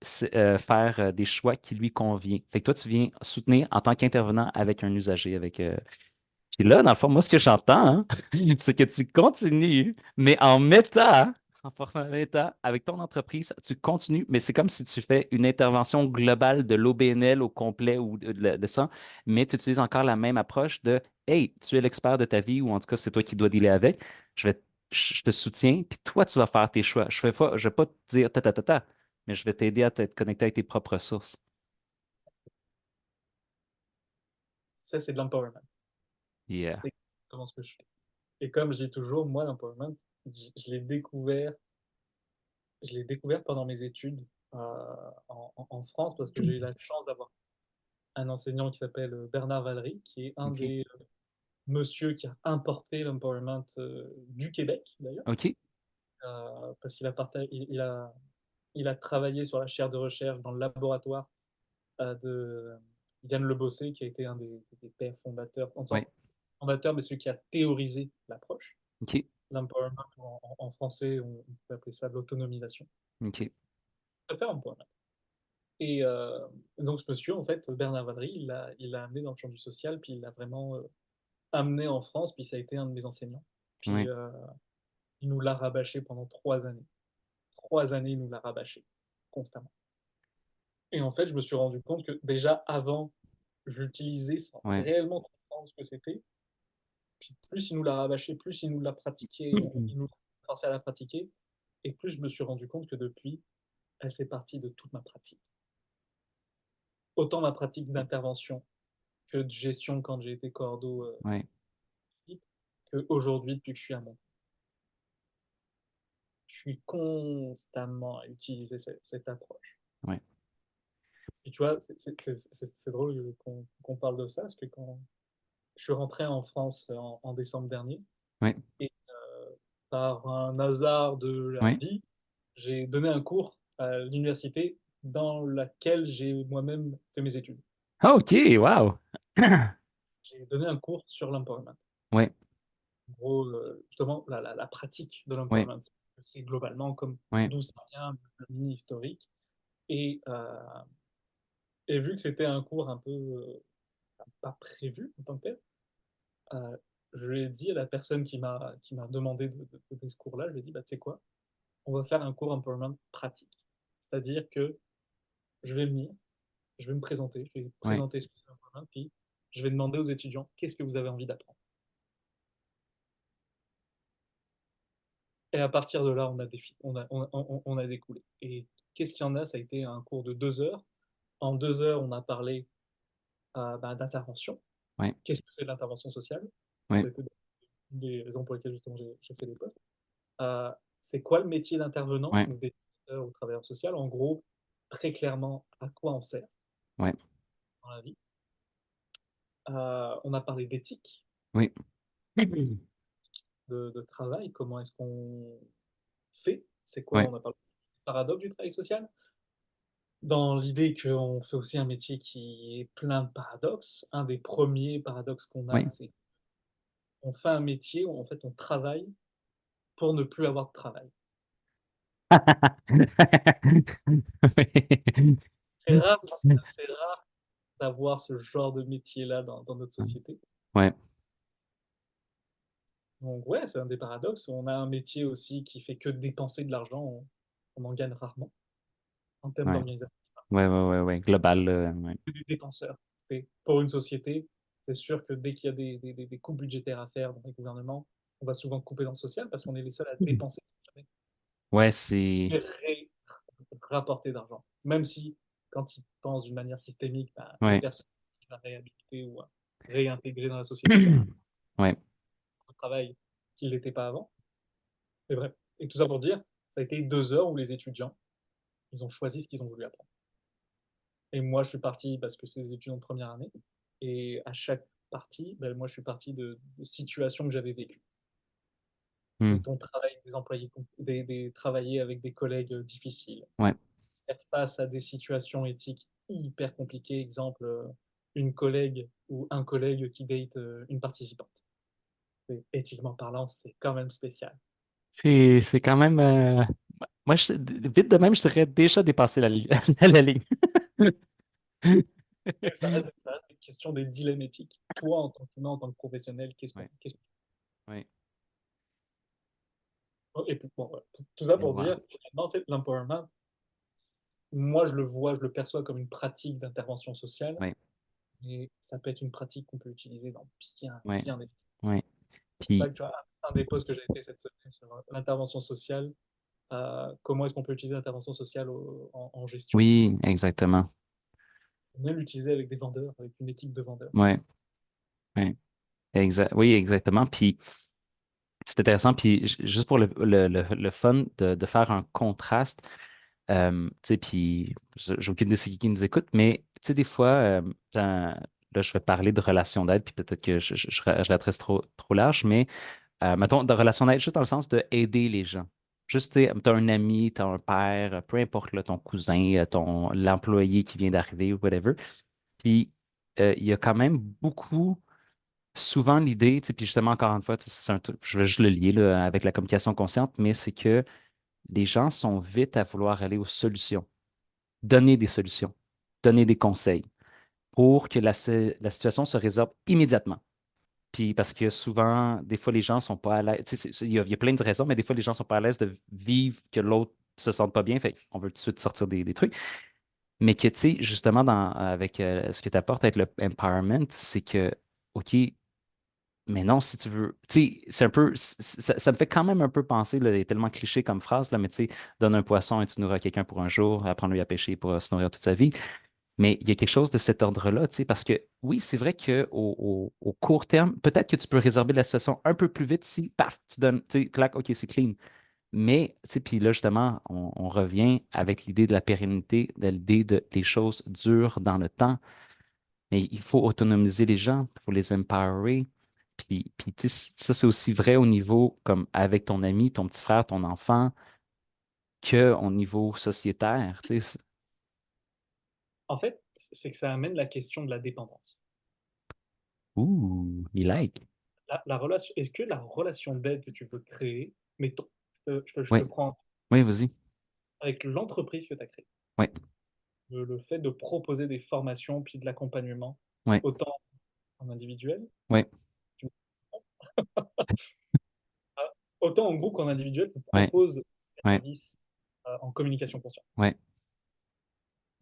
Speaker 1: faire des choix qui lui conviennent. Fait que toi, tu viens soutenir en tant qu'intervenant avec un usager, Puis là, dans le fond, moi, ce que j'entends, hein, c'est que tu continues, mais en méta, en format méta, avec ton entreprise, tu continues, mais c'est comme si tu fais une intervention globale de l'OBNL au complet ou de ça, mais tu utilises encore la même approche de Hey, tu es l'expert de ta vie, ou en tout cas, c'est toi qui dois dealer avec. Je vais, je te soutiens, puis toi, tu vas faire tes choix. Je vais pas te dire ta, mais je vais t'aider à t'être connecté avec tes propres ressources.
Speaker 2: ça c'est de l'empowerment.
Speaker 1: Yeah.
Speaker 2: C'est exactement ce que je fais. Et comme je dis toujours, moi, l'empowerment, je l'ai découvert pendant mes études en France parce que j'ai eu la chance d'avoir un enseignant qui s'appelle Bernard Valery, qui est un
Speaker 1: OK.
Speaker 2: des monsieur qui a importé l'empowerment du Québec d'ailleurs,
Speaker 1: OK.
Speaker 2: parce qu'il a, il a travaillé sur la chaire de recherche dans le laboratoire de Yann Le Bossé, qui a été un des pères fondateurs, en
Speaker 1: Ouais.
Speaker 2: tant fondateur, mais celui qui a théorisé l'approche.
Speaker 1: OK.
Speaker 2: L'empowerment, en français, on peut appeler ça l'autonomisation.
Speaker 1: OK.
Speaker 2: Ça fait empowerment. Et donc ce monsieur, en fait, Bernard Valery, il l'a amené dans le champ du social, puis il l'a vraiment amené en France, puis ça a été un de mes enseignants. Puis
Speaker 1: Ouais.
Speaker 2: il nous l'a rabâché pendant 3 années. 3 années, il nous l'a rabâché, constamment. Et en fait, je me suis rendu compte que déjà avant, j'utilisais sans
Speaker 1: Ouais.
Speaker 2: réellement comprendre ce que c'était. Puis plus il nous l'a rabâché, plus il nous l'a pratiqué, il nous l'a forcé à la pratiquer. Et plus je me suis rendu compte que depuis, elle fait partie de toute ma pratique. Autant ma pratique d'intervention que de gestion quand j'ai été cordeau
Speaker 1: Ouais.
Speaker 2: qu'aujourd'hui, depuis que je suis à mon. Je suis constamment à utiliser cette approche.
Speaker 1: Ouais.
Speaker 2: Et tu vois, c'est drôle qu'on parle de ça, parce que quand je suis rentré en France en décembre dernier,
Speaker 1: Ouais.
Speaker 2: et par un hasard de la
Speaker 1: Ouais.
Speaker 2: vie, j'ai donné un cours à l'université dans laquelle j'ai moi-même fait mes études.
Speaker 1: OK, wow.
Speaker 2: J'ai donné un cours sur l'empowerment.
Speaker 1: Ouais.
Speaker 2: En gros, justement, la pratique de
Speaker 1: Ouais.
Speaker 2: l'empowerment. C'est globalement comme
Speaker 1: Ouais.
Speaker 2: d'où ça vient, le mini historique. Et, euh, et vu que c'était un cours un peu pas prévu en tant que tel, euh, je lui ai dit à la personne qui m'a demandé de donner ce cours-là, je lui ai dit, bah, tu sais quoi, on va faire un cours empowerment pratique. C'est-à-dire que je vais venir, je vais me présenter, je vais
Speaker 1: Ouais,
Speaker 2: présenter ce que c'est l'empowerment, puis je vais demander aux étudiants qu'est-ce que vous avez envie d'apprendre. Et à partir de là, on a découlé. Et qu'est-ce qu'il y en a? Ça a été un cours de 2 heures. En 2 heures, on a parlé bah, d'intervention.
Speaker 1: ouais,
Speaker 2: Qu'est-ce que c'est de l'intervention sociale?
Speaker 1: ouais,
Speaker 2: Ça a été une des raisons pour lesquelles justement j'ai fait des postes. C'est quoi le métier d'intervenant
Speaker 1: ouais,
Speaker 2: ou d'éducateur ou travailleur social? En gros, très clairement, à quoi on sert
Speaker 1: ouais,
Speaker 2: dans la vie. On a parlé d'éthique,
Speaker 1: oui,
Speaker 2: de travail, comment est-ce qu'on fait? C'est quoi?
Speaker 1: ouais,
Speaker 2: On a parlé du paradoxe du travail social, dans l'idée qu'on fait aussi un métier qui est plein de paradoxes. Un des premiers paradoxes qu'on a,
Speaker 1: ouais.
Speaker 2: c'est qu'on fait un métier où en fait on travaille pour ne plus avoir de travail. C'est rare d'avoir ce genre de métier-là dans notre société.
Speaker 1: Ouais,
Speaker 2: Donc ouais, c'est un des paradoxes. On a un métier aussi qui fait que dépenser de l'argent, on en gagne rarement en termes
Speaker 1: ouais,
Speaker 2: d'organisation.
Speaker 1: ouais, ouais, ouais, ouais, global, ouais.
Speaker 2: Des dépenseurs. Pour une société, c'est sûr que dès qu'il y a des coupes budgétaires à faire dans les gouvernements, on va souvent couper dans le social parce qu'on est les seuls à dépenser
Speaker 1: Ouais, c'est.
Speaker 2: et rapporter d'argent. Même si, quand ils pensent d'une manière systémique, bah, les
Speaker 1: Ouais.
Speaker 2: personnes qui vont réhabiliter ou réintégrer dans la société, bah,
Speaker 1: Ouais.
Speaker 2: au travail qui ne l'était pas avant. C'est vrai. Et tout ça pour dire, ça a été 2 heures où les étudiants, ils ont choisi ce qu'ils ont voulu apprendre. Et moi, je suis parti parce que c'est des étudiants de première année. Et à chaque partie, ben, moi, je suis parti de situations que j'avais vécues.
Speaker 1: Hmm.
Speaker 2: Mettons, travailler avec des employés, travailler avec des collègues difficiles,
Speaker 1: Ouais.
Speaker 2: faire face à des situations éthiques hyper compliquées. Exemple, une collègue ou un collègue qui date une participante. Et éthiquement parlant, c'est quand même spécial.
Speaker 1: C'est quand même. Moi, vite de même, je dirais déjà dépassé la, la ligne.
Speaker 2: Et ça reste une question des dilemmes éthiques. Toi, en tant qu'humain, en tant que professionnel,
Speaker 1: Ouais. Ouais.
Speaker 2: et puis, bon, ouais. Tout ça
Speaker 1: Et
Speaker 2: pour
Speaker 1: voilà.
Speaker 2: dire, finalement, tu sais, l'empowerment, moi, je le perçois comme une pratique d'intervention sociale,
Speaker 1: Ouais.
Speaker 2: mais ça peut être une pratique qu'on peut utiliser dans bien,
Speaker 1: Ouais.
Speaker 2: bien des.
Speaker 1: Ouais.
Speaker 2: C'est pour ça
Speaker 1: Puis,
Speaker 2: que tu vois, un des posts que j'ai fait cette semaine sur l'intervention sociale, comment est-ce qu'on peut utiliser l'intervention sociale en gestion.
Speaker 1: oui, exactement.
Speaker 2: On aime l'utiliser avec des vendeurs, avec une équipe de vendeurs.
Speaker 1: Ouais. Ouais. Oui, exactement. Puis, c'est intéressant. Puis, juste pour le fun de faire un contraste, tu sais, puis, j'ai aucune idée c'est qui nous écoute, mais, tu sais, des fois, là, je vais parler de relations d'aide, puis peut-être que je la trace trop large, mais mettons, de relation d'aide, juste dans le sens de aider les gens. Juste, tu as un ami, tu as un père, peu importe, là, ton cousin, l'employé qui vient d'arriver ou whatever. Puis, il y a quand même beaucoup, souvent l'idée, tu sais, puis justement, encore une fois, tu sais, je vais juste le lier là, avec la communication consciente, mais c'est que les gens sont vite à vouloir aller aux solutions, donner des solutions, donner des conseils pour que la situation se résorbe immédiatement. Puis parce que souvent, des fois, les gens sont pas à l'aise. Tu sais, il y a plein de raisons, mais des fois, les gens sont pas à l'aise de vivre que l'autre se sente pas bien. Fait on veut tout de suite sortir des trucs. Mais que, tu sais, justement, avec ce que tu apportes avec le empowerment, c'est que, OK, mais non, si tu veux. Tu sais, c'est un peu. Ça me fait quand même un peu penser, là, il est tellement cliché comme phrase, là, mais tu sais, donne un poisson et tu nourris quelqu'un pour un jour, apprends-lui à pêcher pour se nourrir toute sa vie. Mais il y a quelque chose de cet ordre-là, tu sais, parce que oui, c'est vrai qu'au court terme, peut-être que tu peux résorber la situation un peu plus vite si, paf, tu donnes, tu sais, clac, OK, c'est clean. Mais, tu sais, puis là, justement, on revient avec l'idée de la pérennité, de l'idée de les choses durent dans le temps. Mais il faut autonomiser les gens, il faut les empowerer. Puis tu sais, ça, c'est aussi vrai au niveau, comme avec ton ami, ton petit frère, ton enfant, qu'au niveau sociétaire, tu sais.
Speaker 2: En fait, c'est que ça amène la question de la dépendance.
Speaker 1: Ouh, il like.
Speaker 2: La relation, est-ce que la relation d'aide que tu veux créer, mettons, je
Speaker 1: Oui,
Speaker 2: te prends
Speaker 1: oui, vas-y.
Speaker 2: avec l'entreprise que tu as créée,
Speaker 1: Oui,
Speaker 2: le fait de proposer des formations puis de l'accompagnement,
Speaker 1: oui,
Speaker 2: autant en individuel,
Speaker 1: oui,
Speaker 2: tu- autant en groupe qu'en individuel, on
Speaker 1: oui,
Speaker 2: propose des
Speaker 1: oui,
Speaker 2: services en communication consciente.
Speaker 1: oui,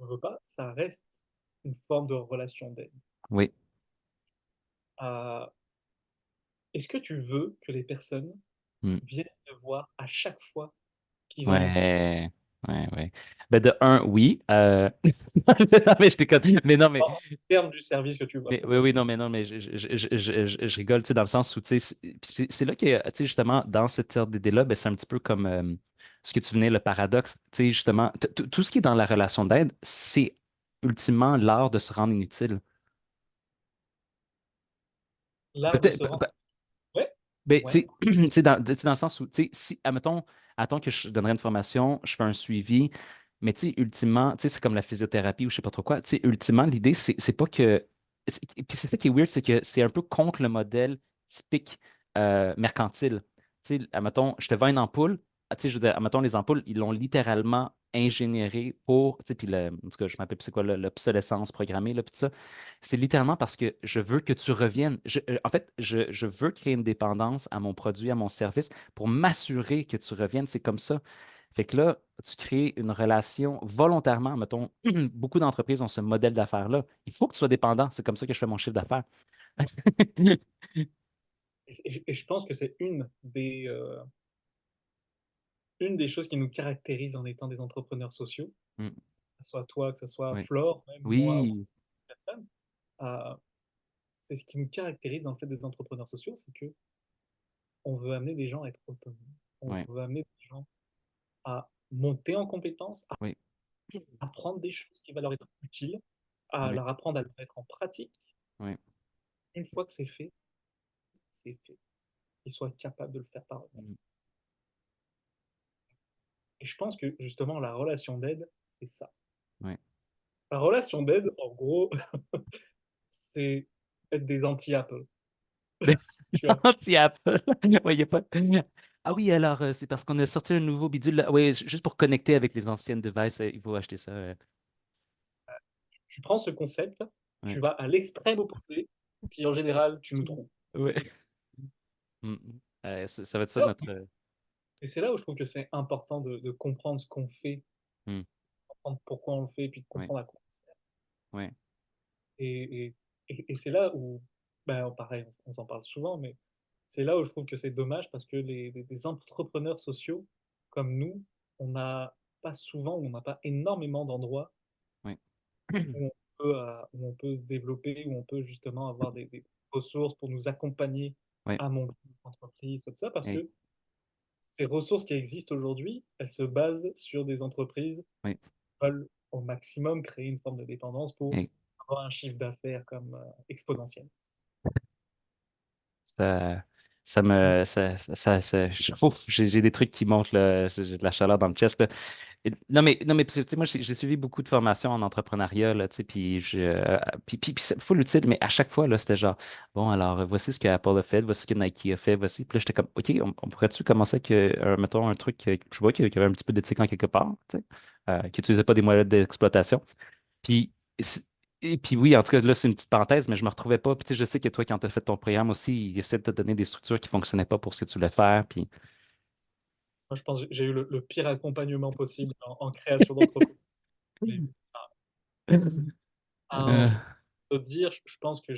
Speaker 2: On ne veut pas, ça reste. une forme de relation d'aide.
Speaker 1: Oui.
Speaker 2: Euh, Est-ce que tu veux que les personnes
Speaker 1: Hmm.
Speaker 2: viennent te voir à chaque fois qu'ils ont une question?
Speaker 1: Ouais. Ouais, ouais. Ben de un, oui. Non, mais je déconne. Mais non,
Speaker 2: En termes du service que tu vas
Speaker 1: oui, oui,
Speaker 2: proposer.
Speaker 1: non, mais non, mais je rigole, tu sais, dans le sens où, tu sais, c'est là que, tu sais, justement, dans cette ordre d'idée-là, ben, c'est un petit peu comme ce que tu venais, le paradoxe. Tu sais, justement, tout ce qui est dans la relation d'aide, c'est ultimement l'art de se rendre inutile.
Speaker 2: L'art de se
Speaker 1: Peut-être,
Speaker 2: rendre. Ouais,
Speaker 1: ben,
Speaker 2: ouais.
Speaker 1: tu sais, dans le sens où, tu sais, si, admettons que je donnerais une formation, je fais un suivi, mais tu sais, ultimement, tu sais, c'est comme la physiothérapie ou je sais pas trop quoi, tu sais, ultimement, l'idée, c'est pas que. Puis c'est ça qui est weird, c'est que c'est un peu contre le modèle typique mercantile. Tu sais, admettons, je te vends une ampoule, tu sais, je veux dire, admettons, les ampoules, ils l'ont littéralement ingénieré pour, tu sais, puis en tout cas, je m'appelle, c'est quoi, l'obsolescence programmée, là, puis tout ça. C'est littéralement parce que je veux que tu reviennes. En fait, je veux créer une dépendance à mon produit, à mon service pour m'assurer que tu reviennes. C'est comme ça. Fait que là, tu crées une relation volontairement. Mettons, beaucoup d'entreprises ont ce modèle d'affaires-là. Il faut que tu sois dépendant. C'est comme ça que je fais mon chiffre d'affaires.
Speaker 2: Et je pense que c'est une des choses qui nous caractérise en étant des entrepreneurs sociaux,
Speaker 1: Mm,
Speaker 2: que ce soit toi, que ce soit
Speaker 1: oui.
Speaker 2: Flore, même moi ou
Speaker 1: Oui.
Speaker 2: personne. Euh, c'est ce qui nous caractérise dans le fait des entrepreneurs sociaux, c'est que on veut amener des gens à être autonomes. On
Speaker 1: Oui.
Speaker 2: veut amener des gens à monter en compétences, à
Speaker 1: Oui.
Speaker 2: apprendre des choses qui vont leur être utiles, à
Speaker 1: Oui.
Speaker 2: leur apprendre à le mettre en pratique.
Speaker 1: Oui.
Speaker 2: Une fois que c'est fait, c'est fait. Qu'ils soient capables de le faire par eux-mêmes.
Speaker 1: Mm,
Speaker 2: Et je pense que justement, la relation d'aide, c'est ça.
Speaker 1: oui.
Speaker 2: La relation d'aide, en gros, c'est être des anti-Apple. Tu vois.
Speaker 1: Anti-Apple. Ouais, y a pas... Ah oui, alors, c'est parce qu'on a sorti un nouveau bidule, là. Oui, juste pour connecter avec les anciennes devices, il faut acheter ça.
Speaker 2: Tu prends ce concept,
Speaker 1: Ouais.
Speaker 2: tu vas à l'extrême opposé, puis en général, tu nous trouves.
Speaker 1: Ouais. Mm, mm. Ça va être ça
Speaker 2: Alors,
Speaker 1: notre.
Speaker 2: et c'est là où je trouve que c'est important de comprendre ce qu'on fait,
Speaker 1: Mm,
Speaker 2: comprendre pourquoi on le fait, puis de
Speaker 1: ouais,
Speaker 2: comprendre à quoi on sert.
Speaker 1: ouais,
Speaker 2: Et c'est là où, ben, pareil, on s'en parle souvent, mais c'est là où je trouve que c'est dommage parce que les entrepreneurs sociaux comme nous, on n'a pas souvent, on n'a pas énormément d'endroits
Speaker 1: ouais,
Speaker 2: où on peut se développer, où on peut justement avoir des ressources pour nous accompagner
Speaker 1: ouais,
Speaker 2: à monter notre entreprise, tout ça, parce
Speaker 1: hey,
Speaker 2: que ces ressources qui existent aujourd'hui, elles se basent sur des entreprises qui
Speaker 1: ouais,
Speaker 2: veulent au maximum créer une forme de dépendance pour
Speaker 1: hey.
Speaker 2: avoir un chiffre d'affaires comme exponentiel.
Speaker 1: Ça,
Speaker 2: Donc,
Speaker 1: ouf, j'ai des trucs qui montent, là, j'ai de la chaleur dans le chest, là. Non, mais tu sais, moi, j'ai suivi beaucoup de formations en entrepreneuriat, là, tu sais, puis c'est full utile, mais à chaque fois, là, c'était genre, bon, alors, voici ce que Apple a fait, voici ce que Nike a fait, voici. Puis là, j'étais comme, OK, on pourrait-tu commencer avec, mettons, un truc, je vois qu'il y avait un petit peu d'éthique en quelque part, tu sais, qui n'utilisait pas des moyens d'exploitation. Puis, c'est- et puis oui, en tout cas, là, c'est une petite parenthèse, mais je me retrouvais pas. Puis tu sais, je sais que toi, quand tu as fait ton programme aussi, il essaie de te donner des structures qui fonctionnaient pas pour ce que tu voulais faire. Puis,
Speaker 2: moi, je pense que j'ai eu le pire accompagnement possible en création d'entreprise. J'ai eu
Speaker 1: Euh,
Speaker 2: un, je peux te dire, je pense que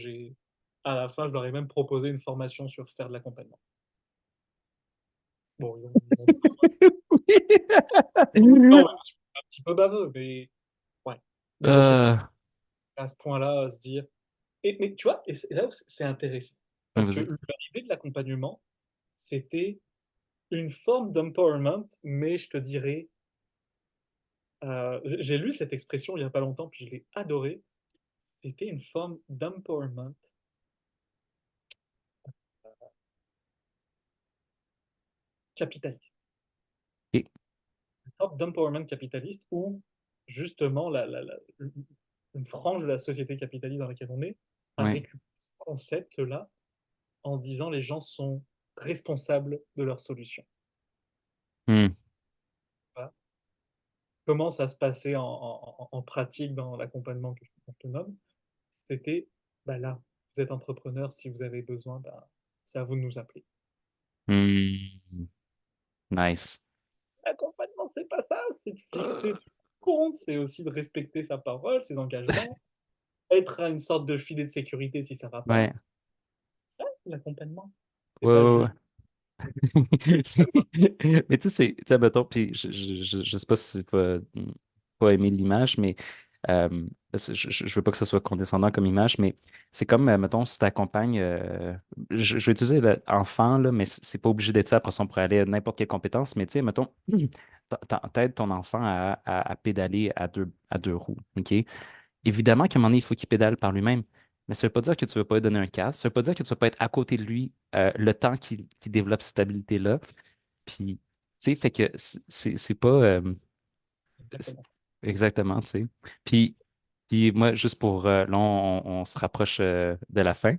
Speaker 2: à la fin, je leur ai même proposé une formation sur faire de l'accompagnement. Bon, ils ont dit non, mais je suis un petit peu baveux, mais ouais. Mais parce que c'est
Speaker 1: euh,
Speaker 2: à ce point-là, à se dire. Mais tu vois, et c'est là où c'est intéressant.
Speaker 1: ouais,
Speaker 2: Parce que
Speaker 1: vas-y.
Speaker 2: l'arrivée de l'accompagnement, c'était une forme d'empowerment, mais je te dirais, j'ai lu cette expression il n'y a pas longtemps, puis je l'ai adorée. C'était une forme d'empowerment capitaliste.
Speaker 1: Ok.
Speaker 2: Une forme d'empowerment capitaliste où, justement, une frange de la société capitaliste dans laquelle on est a
Speaker 1: Ouais.
Speaker 2: récupéré ce concept-là en disant les gens sont responsables de leurs solutions.
Speaker 1: Hmm.
Speaker 2: Voilà. Comment ça se passait en pratique dans l'accompagnement que je te nomme? C'était, bah là, vous êtes entrepreneur, si vous avez besoin, bah, c'est à vous de nous appeler.
Speaker 1: Hmm. Nice.
Speaker 2: L'accompagnement, c'est pas ça, c'est de fixer des comptes, c'est aussi de respecter sa parole, ses engagements. être une sorte de filet de sécurité si ça va pas.
Speaker 1: Ouais.
Speaker 2: L'accompagnement, c'est
Speaker 1: Ouais,
Speaker 2: pas
Speaker 1: ouais,
Speaker 2: juste.
Speaker 1: ouais. Mais tu sais, tu sais, mettons, puis je sais pas si tu vas pas aimer l'image, mais parce que je veux pas que ce soit condescendant comme image, mais c'est comme, mettons, si tu accompagnes, je vais utiliser l'enfant, là, mais c'est pas obligé d'être ça, après ça, on pourrait aller à n'importe quelle compétence, mais tu sais, mettons, t'aides ton enfant à pédaler à deux roues, OK? Évidemment qu'à un moment donné, il faut qu'il pédale par lui-même. Mais ça ne veut pas dire que tu ne veux pas lui donner un casque. Ça ne veut pas dire que tu ne vas pas être à côté de lui le temps qu'il développe cette habilité-là. Puis, tu sais, fait que c'est pas c'est-
Speaker 2: Exactement.
Speaker 1: exactement, tu sais. Puis, puis moi, juste pour là, on se rapproche de la fin.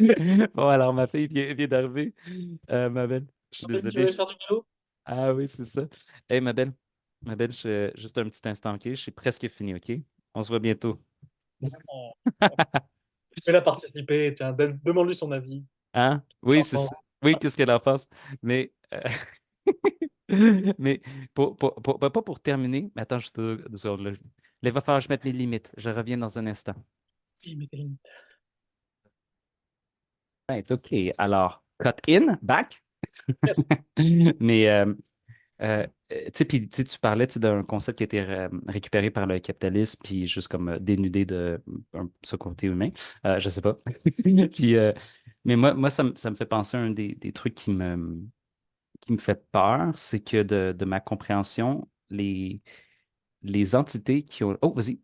Speaker 2: Non,
Speaker 1: Bon, alors ma fille vient d'arriver. Ma belle, je suis
Speaker 2: tu
Speaker 1: désolé.
Speaker 2: voulais faire du vélo?
Speaker 1: Ah oui, c'est ça. Hey, ma belle, juste un petit instant, OK? Je suis presque fini, OK? On se voit bientôt.
Speaker 2: Oh. Fais-la participer, tiens, demande-lui son avis.
Speaker 1: Hein? Oui, c'est
Speaker 2: Enfant.
Speaker 1: ça. Oui, qu'est-ce qu'elle en pense? Mais, mais pas pour terminer, mais attends, juste 2 secondes. Là, il va falloir que je mette mes limites. Je reviens dans un instant.
Speaker 2: Oui, mais t'es limite.
Speaker 1: Right, OK. Alors, cut in, back.
Speaker 2: Yes.
Speaker 1: Mais, tu sais, puis tu sais, tu parlais tu sais, d'un concept qui a été récupéré par le capitalisme, puis juste comme dénudé de ce côté humain. Je sais pas. Puis, mais moi ça me fait penser à un des trucs qui me fait peur, c'est que de ma compréhension, les entités qui ont. Oh, vas-y.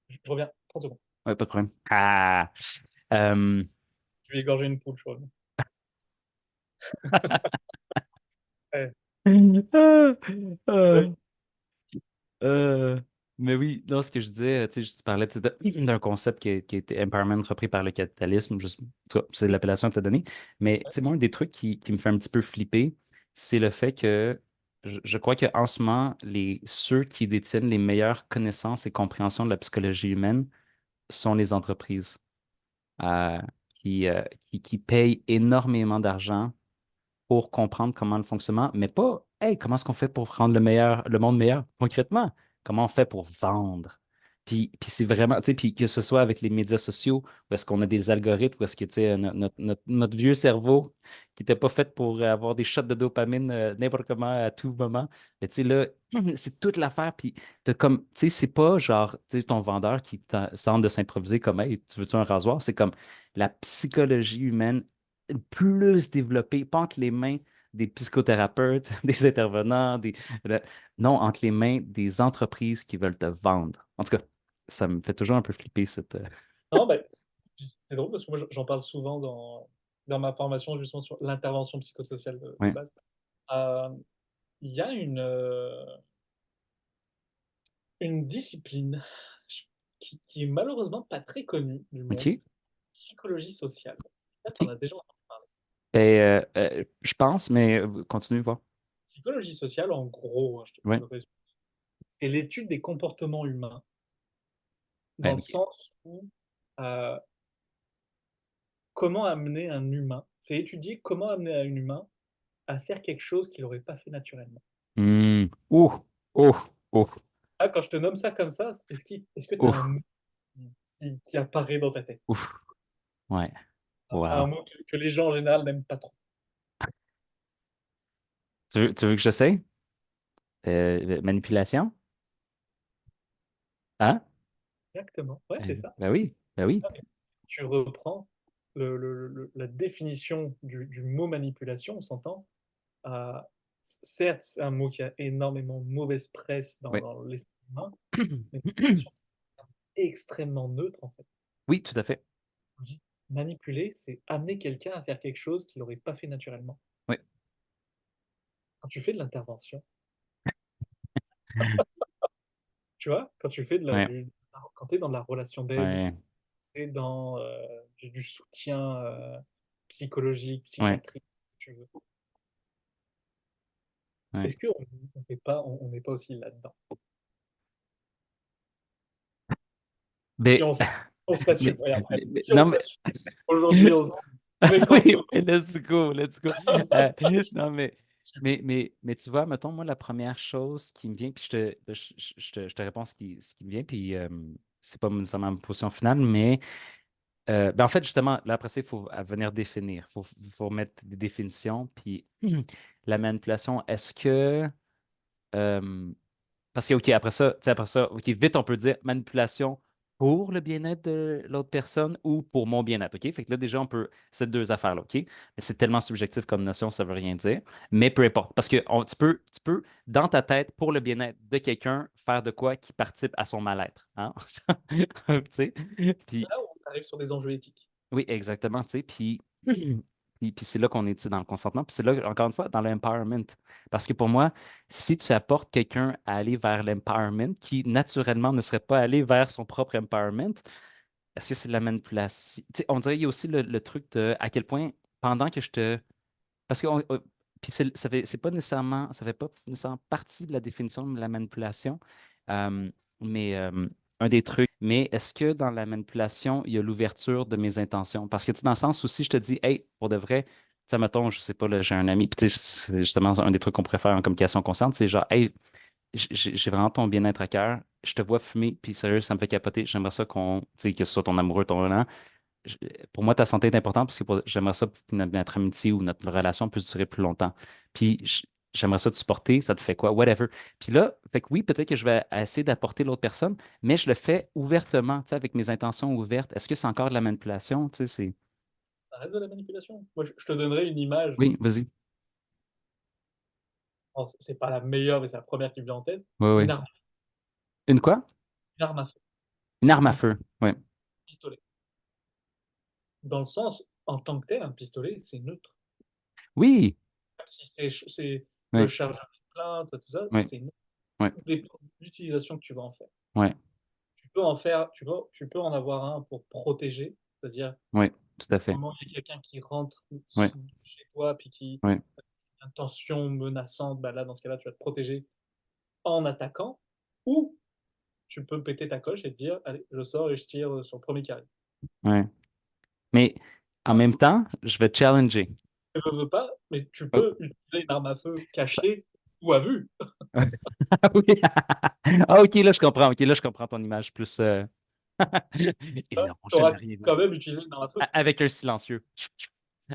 Speaker 2: Je reviens, 30 secondes.
Speaker 1: Ouais, pas de problème. Ah! Euh,
Speaker 2: Je vais égorger une poule, je reviens. Ouais.
Speaker 1: ah, ah,
Speaker 2: Ouais.
Speaker 1: euh, mais oui, non, ce que je disais, tu sais, tu parlais tu sais, d'un concept qui a été empowerment repris par le capitalisme, juste, en tout cas, c'est l'appellation que tu as donnée. Mais tu sais, moi, un des trucs qui me fait un petit peu flipper, c'est le fait que je crois qu'en ce moment, ceux qui détiennent les meilleures connaissances et compréhensions de la psychologie humaine sont les entreprises euh, qui payent énormément d'argent pour comprendre comment le fonctionnement, mais pas, hey, comment est-ce qu'on fait pour rendre le monde meilleur concrètement? Comment on fait pour vendre? Puis c'est vraiment, tu sais, puis que ce soit avec les médias sociaux, où est-ce qu'on a des algorithmes, où est-ce que, tu sais, notre vieux cerveau qui n'était pas fait pour avoir des shots de dopamine n'importe comment à tout moment, mais tu sais, là, c'est toute l'affaire, puis t'as comme, tu sais, c'est pas genre, tu sais, ton vendeur qui semble de s'improviser comme, hey, tu veux-tu un rasoir? C'est comme la psychologie humaine plus développé, pas entre les mains des psychothérapeutes, des intervenants, le- non, entre les mains des entreprises qui veulent te vendre. En tout cas, ça me fait toujours un peu flipper cette.
Speaker 2: Non, bah, c'est drôle parce que moi, j'en parle souvent dans ma formation, justement, sur l'intervention psychosociale de
Speaker 1: Ouais.
Speaker 2: base. Hem, il y a une discipline ch qui est malheureusement pas très connue du monde,
Speaker 1: OK.
Speaker 2: psychologie sociale. Peut-être tu en
Speaker 1: OK.
Speaker 2: as déjà entendu parler.
Speaker 1: Je pense, mais continue, voir.
Speaker 2: Psychologie sociale, en gros, hein, je te
Speaker 1: Ouais.
Speaker 2: le résume, c'est l'étude des comportements humains dans
Speaker 1: Ouais,
Speaker 2: le
Speaker 1: OK.
Speaker 2: sens où, heu, comment amener un humain c'est étudier comment amener un humain à faire quelque chose qu'il aurait pas fait naturellement.
Speaker 1: Ouh, ouh, ouh,
Speaker 2: Ah, quand je te nomme ça comme ça, est-ce que tu as un
Speaker 1: ouh,
Speaker 2: mot qui apparaît dans ta tête?
Speaker 1: ouh. Ouais.
Speaker 2: Un
Speaker 1: Wow.
Speaker 2: mot que les gens en général n'aiment pas trop?
Speaker 1: Tu veux que j'essaie? Manipulation? Hein?
Speaker 2: Exactement, ouais, c'est ça.
Speaker 1: Ben oui, ben oui.
Speaker 2: Tu reprends la définition du mot manipulation, on s'entend? Heu, certes, c'est un mot qui a énormément de mauvaise presse
Speaker 1: Ouais.
Speaker 2: dans l'esprit humain, mais manipulation, c'est extrêmement neutre, en fait.
Speaker 1: Oui, tout à fait.
Speaker 2: On dit manipuler, c'est amener quelqu'un à faire quelque chose qu'il aurait pas fait naturellement.
Speaker 1: Oui.
Speaker 2: Quand tu fais de l'intervention, tu vois? Quand tu fais de la
Speaker 1: Ouais.
Speaker 2: du quand tu es dans de la relation d'aide,
Speaker 1: Ouais.
Speaker 2: tu es dans, du soutien, psychologique,
Speaker 1: Ouais.
Speaker 2: psychiatrique, si tu veux.
Speaker 1: Ouais.
Speaker 2: Est-ce qu'on fait pas on n'est pas aussi là-dedans?
Speaker 1: Ben,
Speaker 2: Si on s'assume,
Speaker 1: mais,
Speaker 2: regarde, si on
Speaker 1: non, mais.
Speaker 2: s'assume, aujourd'hui, on se dit: «On est
Speaker 1: Oui,
Speaker 2: quand
Speaker 1: oui, let's go, let's go. Non, mais mais tu vois, mettons, moi, la première chose qui me vient, puis je te réponds ce qui me vient, puis c'est pas nécessairement ma position finale, mais ben en fait, justement, là, après ça, il faut venir définir. Il faut mettre des définitions, puis la manipulation, est-ce que euh, parce que, OK, après ça, OK, vite, on peut dire manipulation pour le bien-être de l'autre personne ou pour mon bien-être, OK? Fait que là, déjà, on peut, ces deux affaires-là, OK? Mais c'est tellement subjectif comme notion, ça veut rien dire. Mais peu importe. Parce que tu peux, dans ta tête, pour le bien-être de quelqu'un, faire de quoi qui participe à son mal-être. Hein? Tu sais?
Speaker 2: C'est
Speaker 1: Puis,
Speaker 2: là où on arrive sur des enjeux éthiques.
Speaker 1: oui, exactement, tu sais. Puis c'est là qu'on est, tu sais, dans le consentement. Puis c'est là, encore une fois, dans l'empowerment. Parce que pour moi, si tu apportes quelqu'un à aller vers l'empowerment, qui naturellement ne serait pas allé vers son propre empowerment, est-ce que c'est de la manipulation? Tu sais, on dirait qu'il y a aussi le truc de à quel point, pendant que je te parce que puis ça fait pas nécessairement partie de la définition de la manipulation, mais un des trucs. Mais est-ce que dans la manipulation, il y a l'ouverture de mes intentions? Parce que tu sais, dans le sens où si je te dis, hey, pour de vrai, tu sais, mettons, je sais pas, là, j'ai un ami, puis tu sais, c'est justement un des trucs qu'on pourrait faire en communication consciente, c'est genre, hey, j'ai vraiment ton bien-être à cœur, je te vois fumer, puis sérieux, ça me fait capoter, j'aimerais ça qu'on, tu sais, que ce soit ton amoureux, ton relent, je- pour moi, ta santé est importante parce que j'aimerais ça pour que notre amitié ou notre relation puisse durer plus longtemps. Puis j'aimerais ça te supporter, ça te fait quoi, whatever. Puis là, fait que oui, peut-être que je vais essayer d'apporter l'autre personne, mais je le fais ouvertement, tu sais, avec mes intentions ouvertes. Est-ce que c'est encore de la manipulation? Tu sais, c'est.
Speaker 2: Ça reste de la manipulation. Moi, je te donnerai une image,
Speaker 1: Oui, vas-y.
Speaker 2: alors c'est pas la meilleure, mais c'est la première qui me vient en tête,
Speaker 1: Oui,
Speaker 2: une
Speaker 1: oui.
Speaker 2: arme
Speaker 1: Une quoi?
Speaker 2: une arme à feu,
Speaker 1: Une arme à
Speaker 2: un
Speaker 1: feu. Oui.
Speaker 2: pistolet. Dans le sens, en tant que tel, un pistolet, c'est neutre.
Speaker 1: Oui.
Speaker 2: Même si c'est le
Speaker 1: Oui.
Speaker 2: chargeur est plein, tout ça,
Speaker 1: Oui.
Speaker 2: c'est neutre.
Speaker 1: Oui.
Speaker 2: Tout dépend de l'utilisation que tu vas en faire.
Speaker 1: Oui.
Speaker 2: Tu peux en avoir un pour protéger, c'est-à-dire,
Speaker 1: Oui. Tout à
Speaker 2: au
Speaker 1: fait.
Speaker 2: moment où il y a quelqu'un qui rentre
Speaker 1: Oui.
Speaker 2: chez toi, puis qui
Speaker 1: Oui.
Speaker 2: a une intention menaçante, bah, là, dans ce cas-là, tu vas te protéger en attaquant, ou tu peux péter ta coche et te dire: «Allez, je sors et je tire, sur le premier qui arrive».
Speaker 1: Oui. Mais en même temps, je vais te challenger.
Speaker 2: Je veux pas, mais tu
Speaker 1: Oh,
Speaker 2: peux utiliser une arme à feu
Speaker 1: ça-
Speaker 2: cachée ou à vue.
Speaker 1: Ah oui. Ah, ok, là, je comprends. Ok, là, je comprends ton image plus. Et non,
Speaker 2: Tu
Speaker 1: je n'ai
Speaker 2: auras
Speaker 1: rien dit.
Speaker 2: quand même utilisé une arme à feu.
Speaker 1: Avec un silencieux.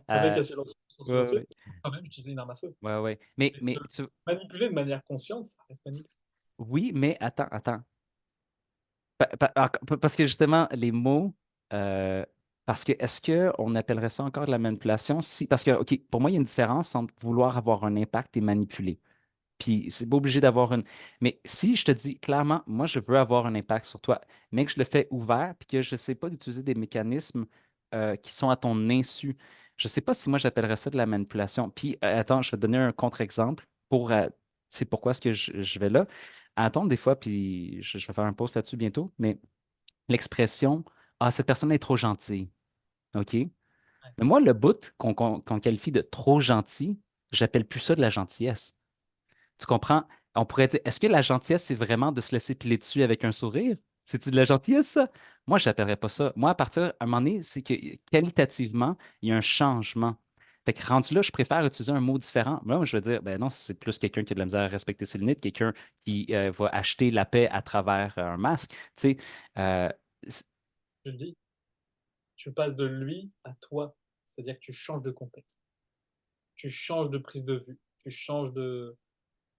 Speaker 2: Avec
Speaker 1: Euh,
Speaker 2: un silencieux
Speaker 1: ouais,
Speaker 2: silencieux,
Speaker 1: ouais,
Speaker 2: tu peux quand même utiliser une arme à feu.
Speaker 1: ouais, ouais. Mais,
Speaker 2: Et
Speaker 1: mais
Speaker 2: de
Speaker 1: tu...
Speaker 2: manipuler de manière consciente, ça reste manipulation.
Speaker 1: oui, mais attends, attends. Parce que justement, les mots, euh, parce que est-ce qu'on appellerait ça encore de la manipulation? Si, parce que, OK, pour moi, il y a une différence entre vouloir avoir un impact et manipuler. Puis c'est pas obligé d'avoir une. Mais si je te dis clairement, moi, je veux avoir un impact sur toi, mais que je le fais ouvert, puis que je ne sais pas d'utiliser des mécanismes qui sont à ton insu, je ne sais pas si moi j'appellerais ça de la manipulation. Puis attends, je vais te donner un contre-exemple pour. C'est pourquoi est-ce que je vais là. Attends, des fois, puis je vais faire un post là-dessus bientôt, mais l'expression Ah, cette personne est trop gentille. OK?
Speaker 2: Ouais.
Speaker 1: Mais moi, le bout qu'on qualifie de trop gentil, j'appelle plus ça de la gentillesse. Tu comprends? On pourrait dire, est-ce que la gentillesse, c'est vraiment de se laisser piler dessus avec un sourire? C'est-tu de la gentillesse, ça? Moi, je n'appellerais pas ça. Moi, à partir, à un moment donné, c'est que qualitativement, il y a un changement. Fait que rendu là, je préfère utiliser un mot différent. Moi, je veux dire, ben non, c'est plus quelqu'un qui a de la misère à respecter ses limites, quelqu'un qui va acheter la paix à travers un masque. Tu sais, euh, c-
Speaker 2: Je le dis, tu passes de lui à toi. C'est-à-dire que tu changes de contexte. Tu changes de prise de vue. Tu changes de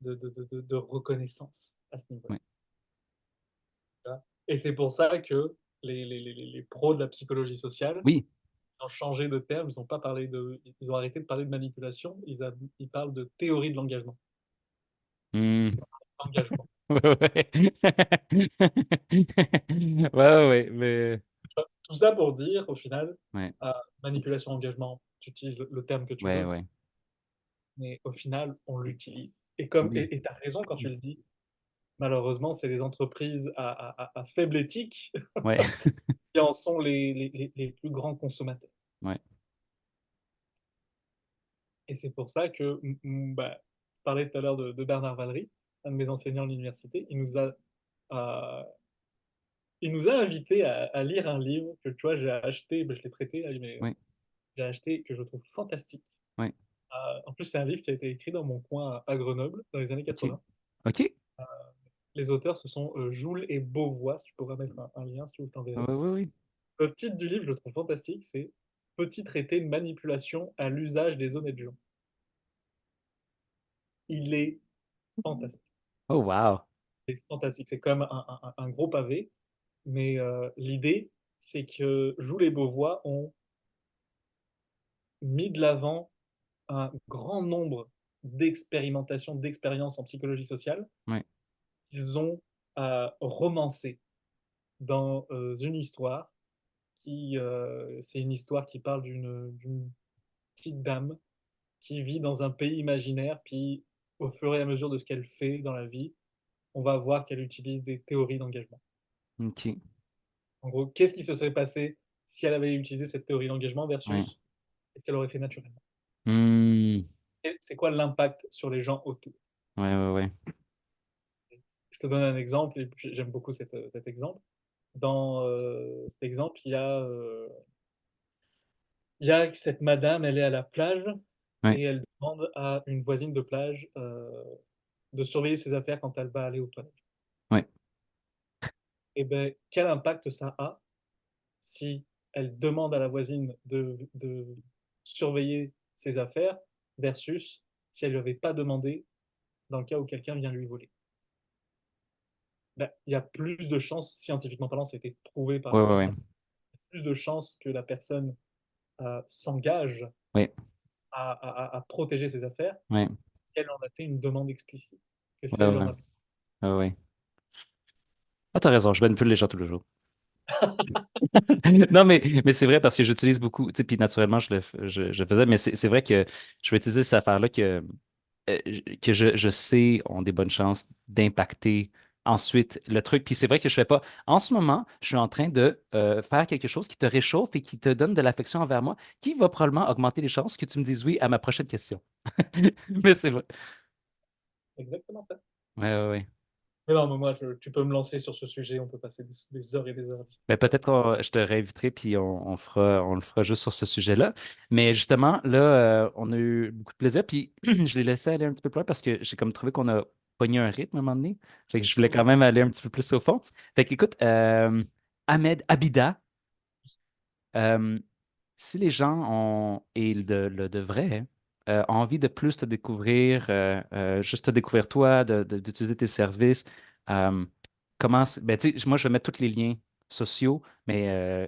Speaker 2: reconnaissance à ce niveau-là.
Speaker 1: ouais.
Speaker 2: Tu vois? Et c'est pour ça que les pros de la psychologie sociale,
Speaker 1: Oui.
Speaker 2: ils ont changé de terme, ils ont arrêté de parler de manipulation, ils parlent de théorie de l'engagement.
Speaker 1: Hmm.
Speaker 2: Engagement.
Speaker 1: Ouais, ouais. Ouais, ouais, mais.
Speaker 2: Tout ça pour dire, au final,
Speaker 1: Ouais,
Speaker 2: manipulation, engagement, tu utilises le terme que tu
Speaker 1: ouais,
Speaker 2: veux,
Speaker 1: ouais.
Speaker 2: mais au final, on l'utilise.
Speaker 1: Oui.
Speaker 2: Et tu as raison quand tu le dis. Malheureusement, c'est les entreprises à faible éthique
Speaker 1: Ouais,
Speaker 2: qui en sont les plus grands consommateurs.
Speaker 1: ouais,
Speaker 2: Et c'est pour ça que, bah, je parlais tout à l'heure de Bernard Valery, un de mes enseignants à l'université. Euh, il nous a invités à lire un livre que tu vois, j'ai acheté, bah, je l'ai prêté, là, mais
Speaker 1: ouais,
Speaker 2: j'ai acheté, que je trouve fantastique.
Speaker 1: ouais.
Speaker 2: En plus, c'est un livre qui a été écrit dans mon coin à Grenoble, dans les années
Speaker 1: OK.
Speaker 2: 80.
Speaker 1: OK.
Speaker 2: Les auteurs, ce sont Joule et Beauvois. Si je pourrais mettre un lien, si vous
Speaker 1: Oui,
Speaker 2: t'enverrai.
Speaker 1: oui, oui.
Speaker 2: Le titre du livre, je le trouve fantastique, c'est Petit traité de manipulation à l'usage des honnêtes gens. Il est fantastique.
Speaker 1: Oh, wow.
Speaker 2: Il est fantastique. C'est comme un gros pavé, mais l'idée, c'est que Joule et Beauvois ont mis de l'avant un grand nombre d'expérimentations, d'expériences en psychologie sociale
Speaker 1: Ouais,
Speaker 2: qu'ils ont romancées dans une histoire c'est une histoire qui parle d'une petite dame qui vit dans un pays imaginaire, puis au fur et à mesure de ce qu'elle fait dans la vie, on va voir qu'elle utilise des théories d'engagement.
Speaker 1: OK.
Speaker 2: En gros, qu'est-ce qui se serait passé si elle avait utilisé cette théorie d'engagement
Speaker 1: Ouais.
Speaker 2: versus ce qu'elle aurait fait naturellement?
Speaker 1: Hmm.
Speaker 2: Et c'est quoi l'impact sur les gens autour?
Speaker 1: Ouais, ouais, ouais.
Speaker 2: Je te donne un exemple, et puis j'aime beaucoup cet exemple. Dans cet exemple, il y a cette madame, elle est à la plage
Speaker 1: Ouais,
Speaker 2: et elle demande à une voisine de plage de surveiller ses affaires quand elle va aller aux toilettes.
Speaker 1: ouais.
Speaker 2: Et ben, quel impact ça a si elle demande à la voisine de surveiller ses affaires versus si elle ne lui avait pas demandé dans le cas où quelqu'un vient lui voler? Ben, il y a plus de chances, scientifiquement parlant, ça a été prouvé par
Speaker 1: Ouais, ouais, ouais.
Speaker 2: l'expérience, plus de chances que la personne s'engage
Speaker 1: Ouais,
Speaker 2: à protéger ses affaires
Speaker 1: ouais.
Speaker 2: si elle en a fait une demande explicite, que si
Speaker 1: Ouais,
Speaker 2: elle
Speaker 1: ouais.
Speaker 2: en a.
Speaker 1: Ouais, ouais. Ah, t'as raison, je manipule les gens tous les jours. Non, mais c'est vrai parce que j'utilise beaucoup, tu sais, puis naturellement, je le faisais, mais c'est vrai que je vais utiliser cette affaire-là que je sais ont des bonnes chances d'impacter ensuite le truc. Puis c'est vrai que je fais pas. En ce moment, je suis en train de faire quelque chose qui te réchauffe et qui te donne de l'affection envers moi, qui va probablement augmenter les chances que tu me dises oui à ma prochaine question. Mais c'est vrai.
Speaker 2: C'est exactement ça.
Speaker 1: Ouais, ouais, ouais.
Speaker 2: Mais non, mais moi, tu peux me lancer sur ce sujet, on peut passer des heures et des heures à
Speaker 1: Ben,
Speaker 2: discuter.
Speaker 1: peut-être que je te réinviterai puis on le fera juste sur ce sujet-là. Mais justement, là, on a eu beaucoup de plaisir. Puis je l'ai laissé aller un petit peu plus loin parce que j'ai comme trouvé qu'on a pogné un rythme à un moment donné. Fait que je voulais
Speaker 2: Mhm.
Speaker 1: quand même aller un petit peu plus au fond. Fait que, écoute, Ahmed Abida, euh, si les gens ont, et le devraient, hein, ont envie de plus te découvrir, juste te découvrir toi, d'utiliser tes services, euh, ben, tu sais, moi, je vais mettre tous les liens sociaux, mais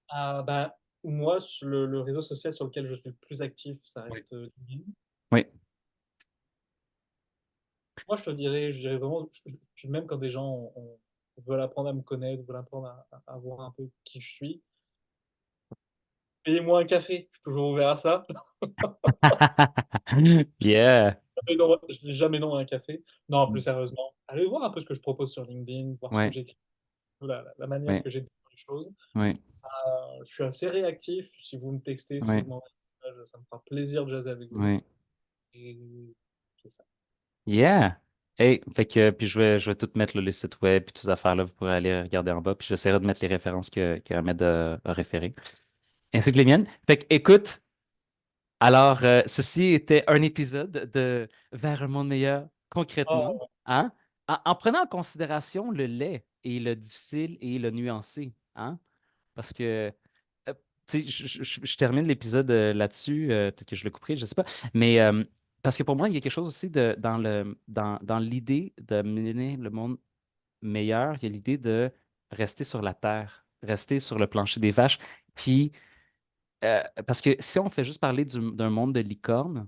Speaker 2: Ah, bah, moi, le réseau social sur lequel je suis le plus actif, ça
Speaker 1: oui.
Speaker 2: reste LinkedIn.
Speaker 1: Oui,
Speaker 2: Moi, je dirais vraiment, puis même quand des gens veulent apprendre à me connaître, veulent apprendre à voir un peu qui je suis, payez-moi un café, je suis toujours ouvert à ça.
Speaker 1: yeah,
Speaker 2: Je n'ai jamais non à un café. Non, plus
Speaker 1: mm,
Speaker 2: sérieusement, allez voir un peu ce que je propose sur LinkedIn, voir ce que
Speaker 1: ouais,
Speaker 2: j'écris, la manière
Speaker 1: ouais,
Speaker 2: que j'ai de faire les choses.
Speaker 1: ouais,
Speaker 2: Je suis assez réactif. Si vous me textez, si
Speaker 1: ouais,
Speaker 2: vous m'envoyez un message, ça me fera plaisir de jaser avec vous.
Speaker 1: ouais,
Speaker 2: Et c'est ça.
Speaker 1: yeah. Hey, fait que, puis je vais tout mettre là, les sites web et toutes ces affaires-là, vous pourrez aller regarder en bas, puis j'essaierai de mettre les références que Ahmed a référées, ainsi que les miennes. Fait que, écoute, alors, ceci était un épisode de Vers un monde meilleur, concrètement,
Speaker 2: Ah,
Speaker 1: hein? En prenant en considération le laid et le difficile et le nuancé, hein? Parce que, tu sais, je termine l'épisode là-dessus, peut-être que je le couperai, je sais pas, mais parce que pour moi, il y a quelque chose aussi dans l'idée de mener le monde meilleur, il y a l'idée de rester sur la terre, rester sur le plancher des vaches, puis parce que si on fait juste parler d'un monde de licorne,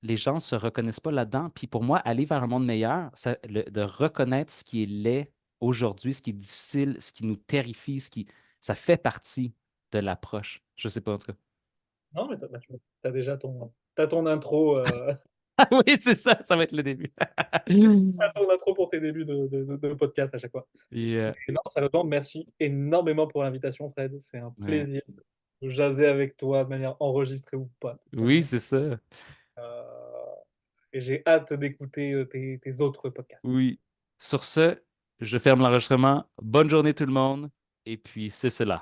Speaker 1: les gens ne se reconnaissent pas là-dedans. Puis pour moi, aller vers un monde meilleur, de reconnaître ce qui est laid aujourd'hui, ce qui est difficile, ce qui nous terrifie, ça fait partie de l'approche. Je sais pas en tout cas.
Speaker 2: non, mais t'as déjà t'as ton intro,
Speaker 1: Ah oui, c'est ça, ça va être le début.
Speaker 2: t'as ton intro pour tes débuts de podcast à chaque fois.
Speaker 1: Et,
Speaker 2: Et non, sérieusement, merci énormément pour l'invitation, Fred. C'est un
Speaker 1: ouais.
Speaker 2: plaisir de jaser avec toi de manière enregistrée ou pas, de toute
Speaker 1: Oui,
Speaker 2: manière.
Speaker 1: c'est ça.
Speaker 2: Euh, et j'ai hâte d'écouter tes autres podcasts.
Speaker 1: Oui. Sur ce, je ferme l'enregistrement. Bonne journée tout le monde. Et puis, c'est cela.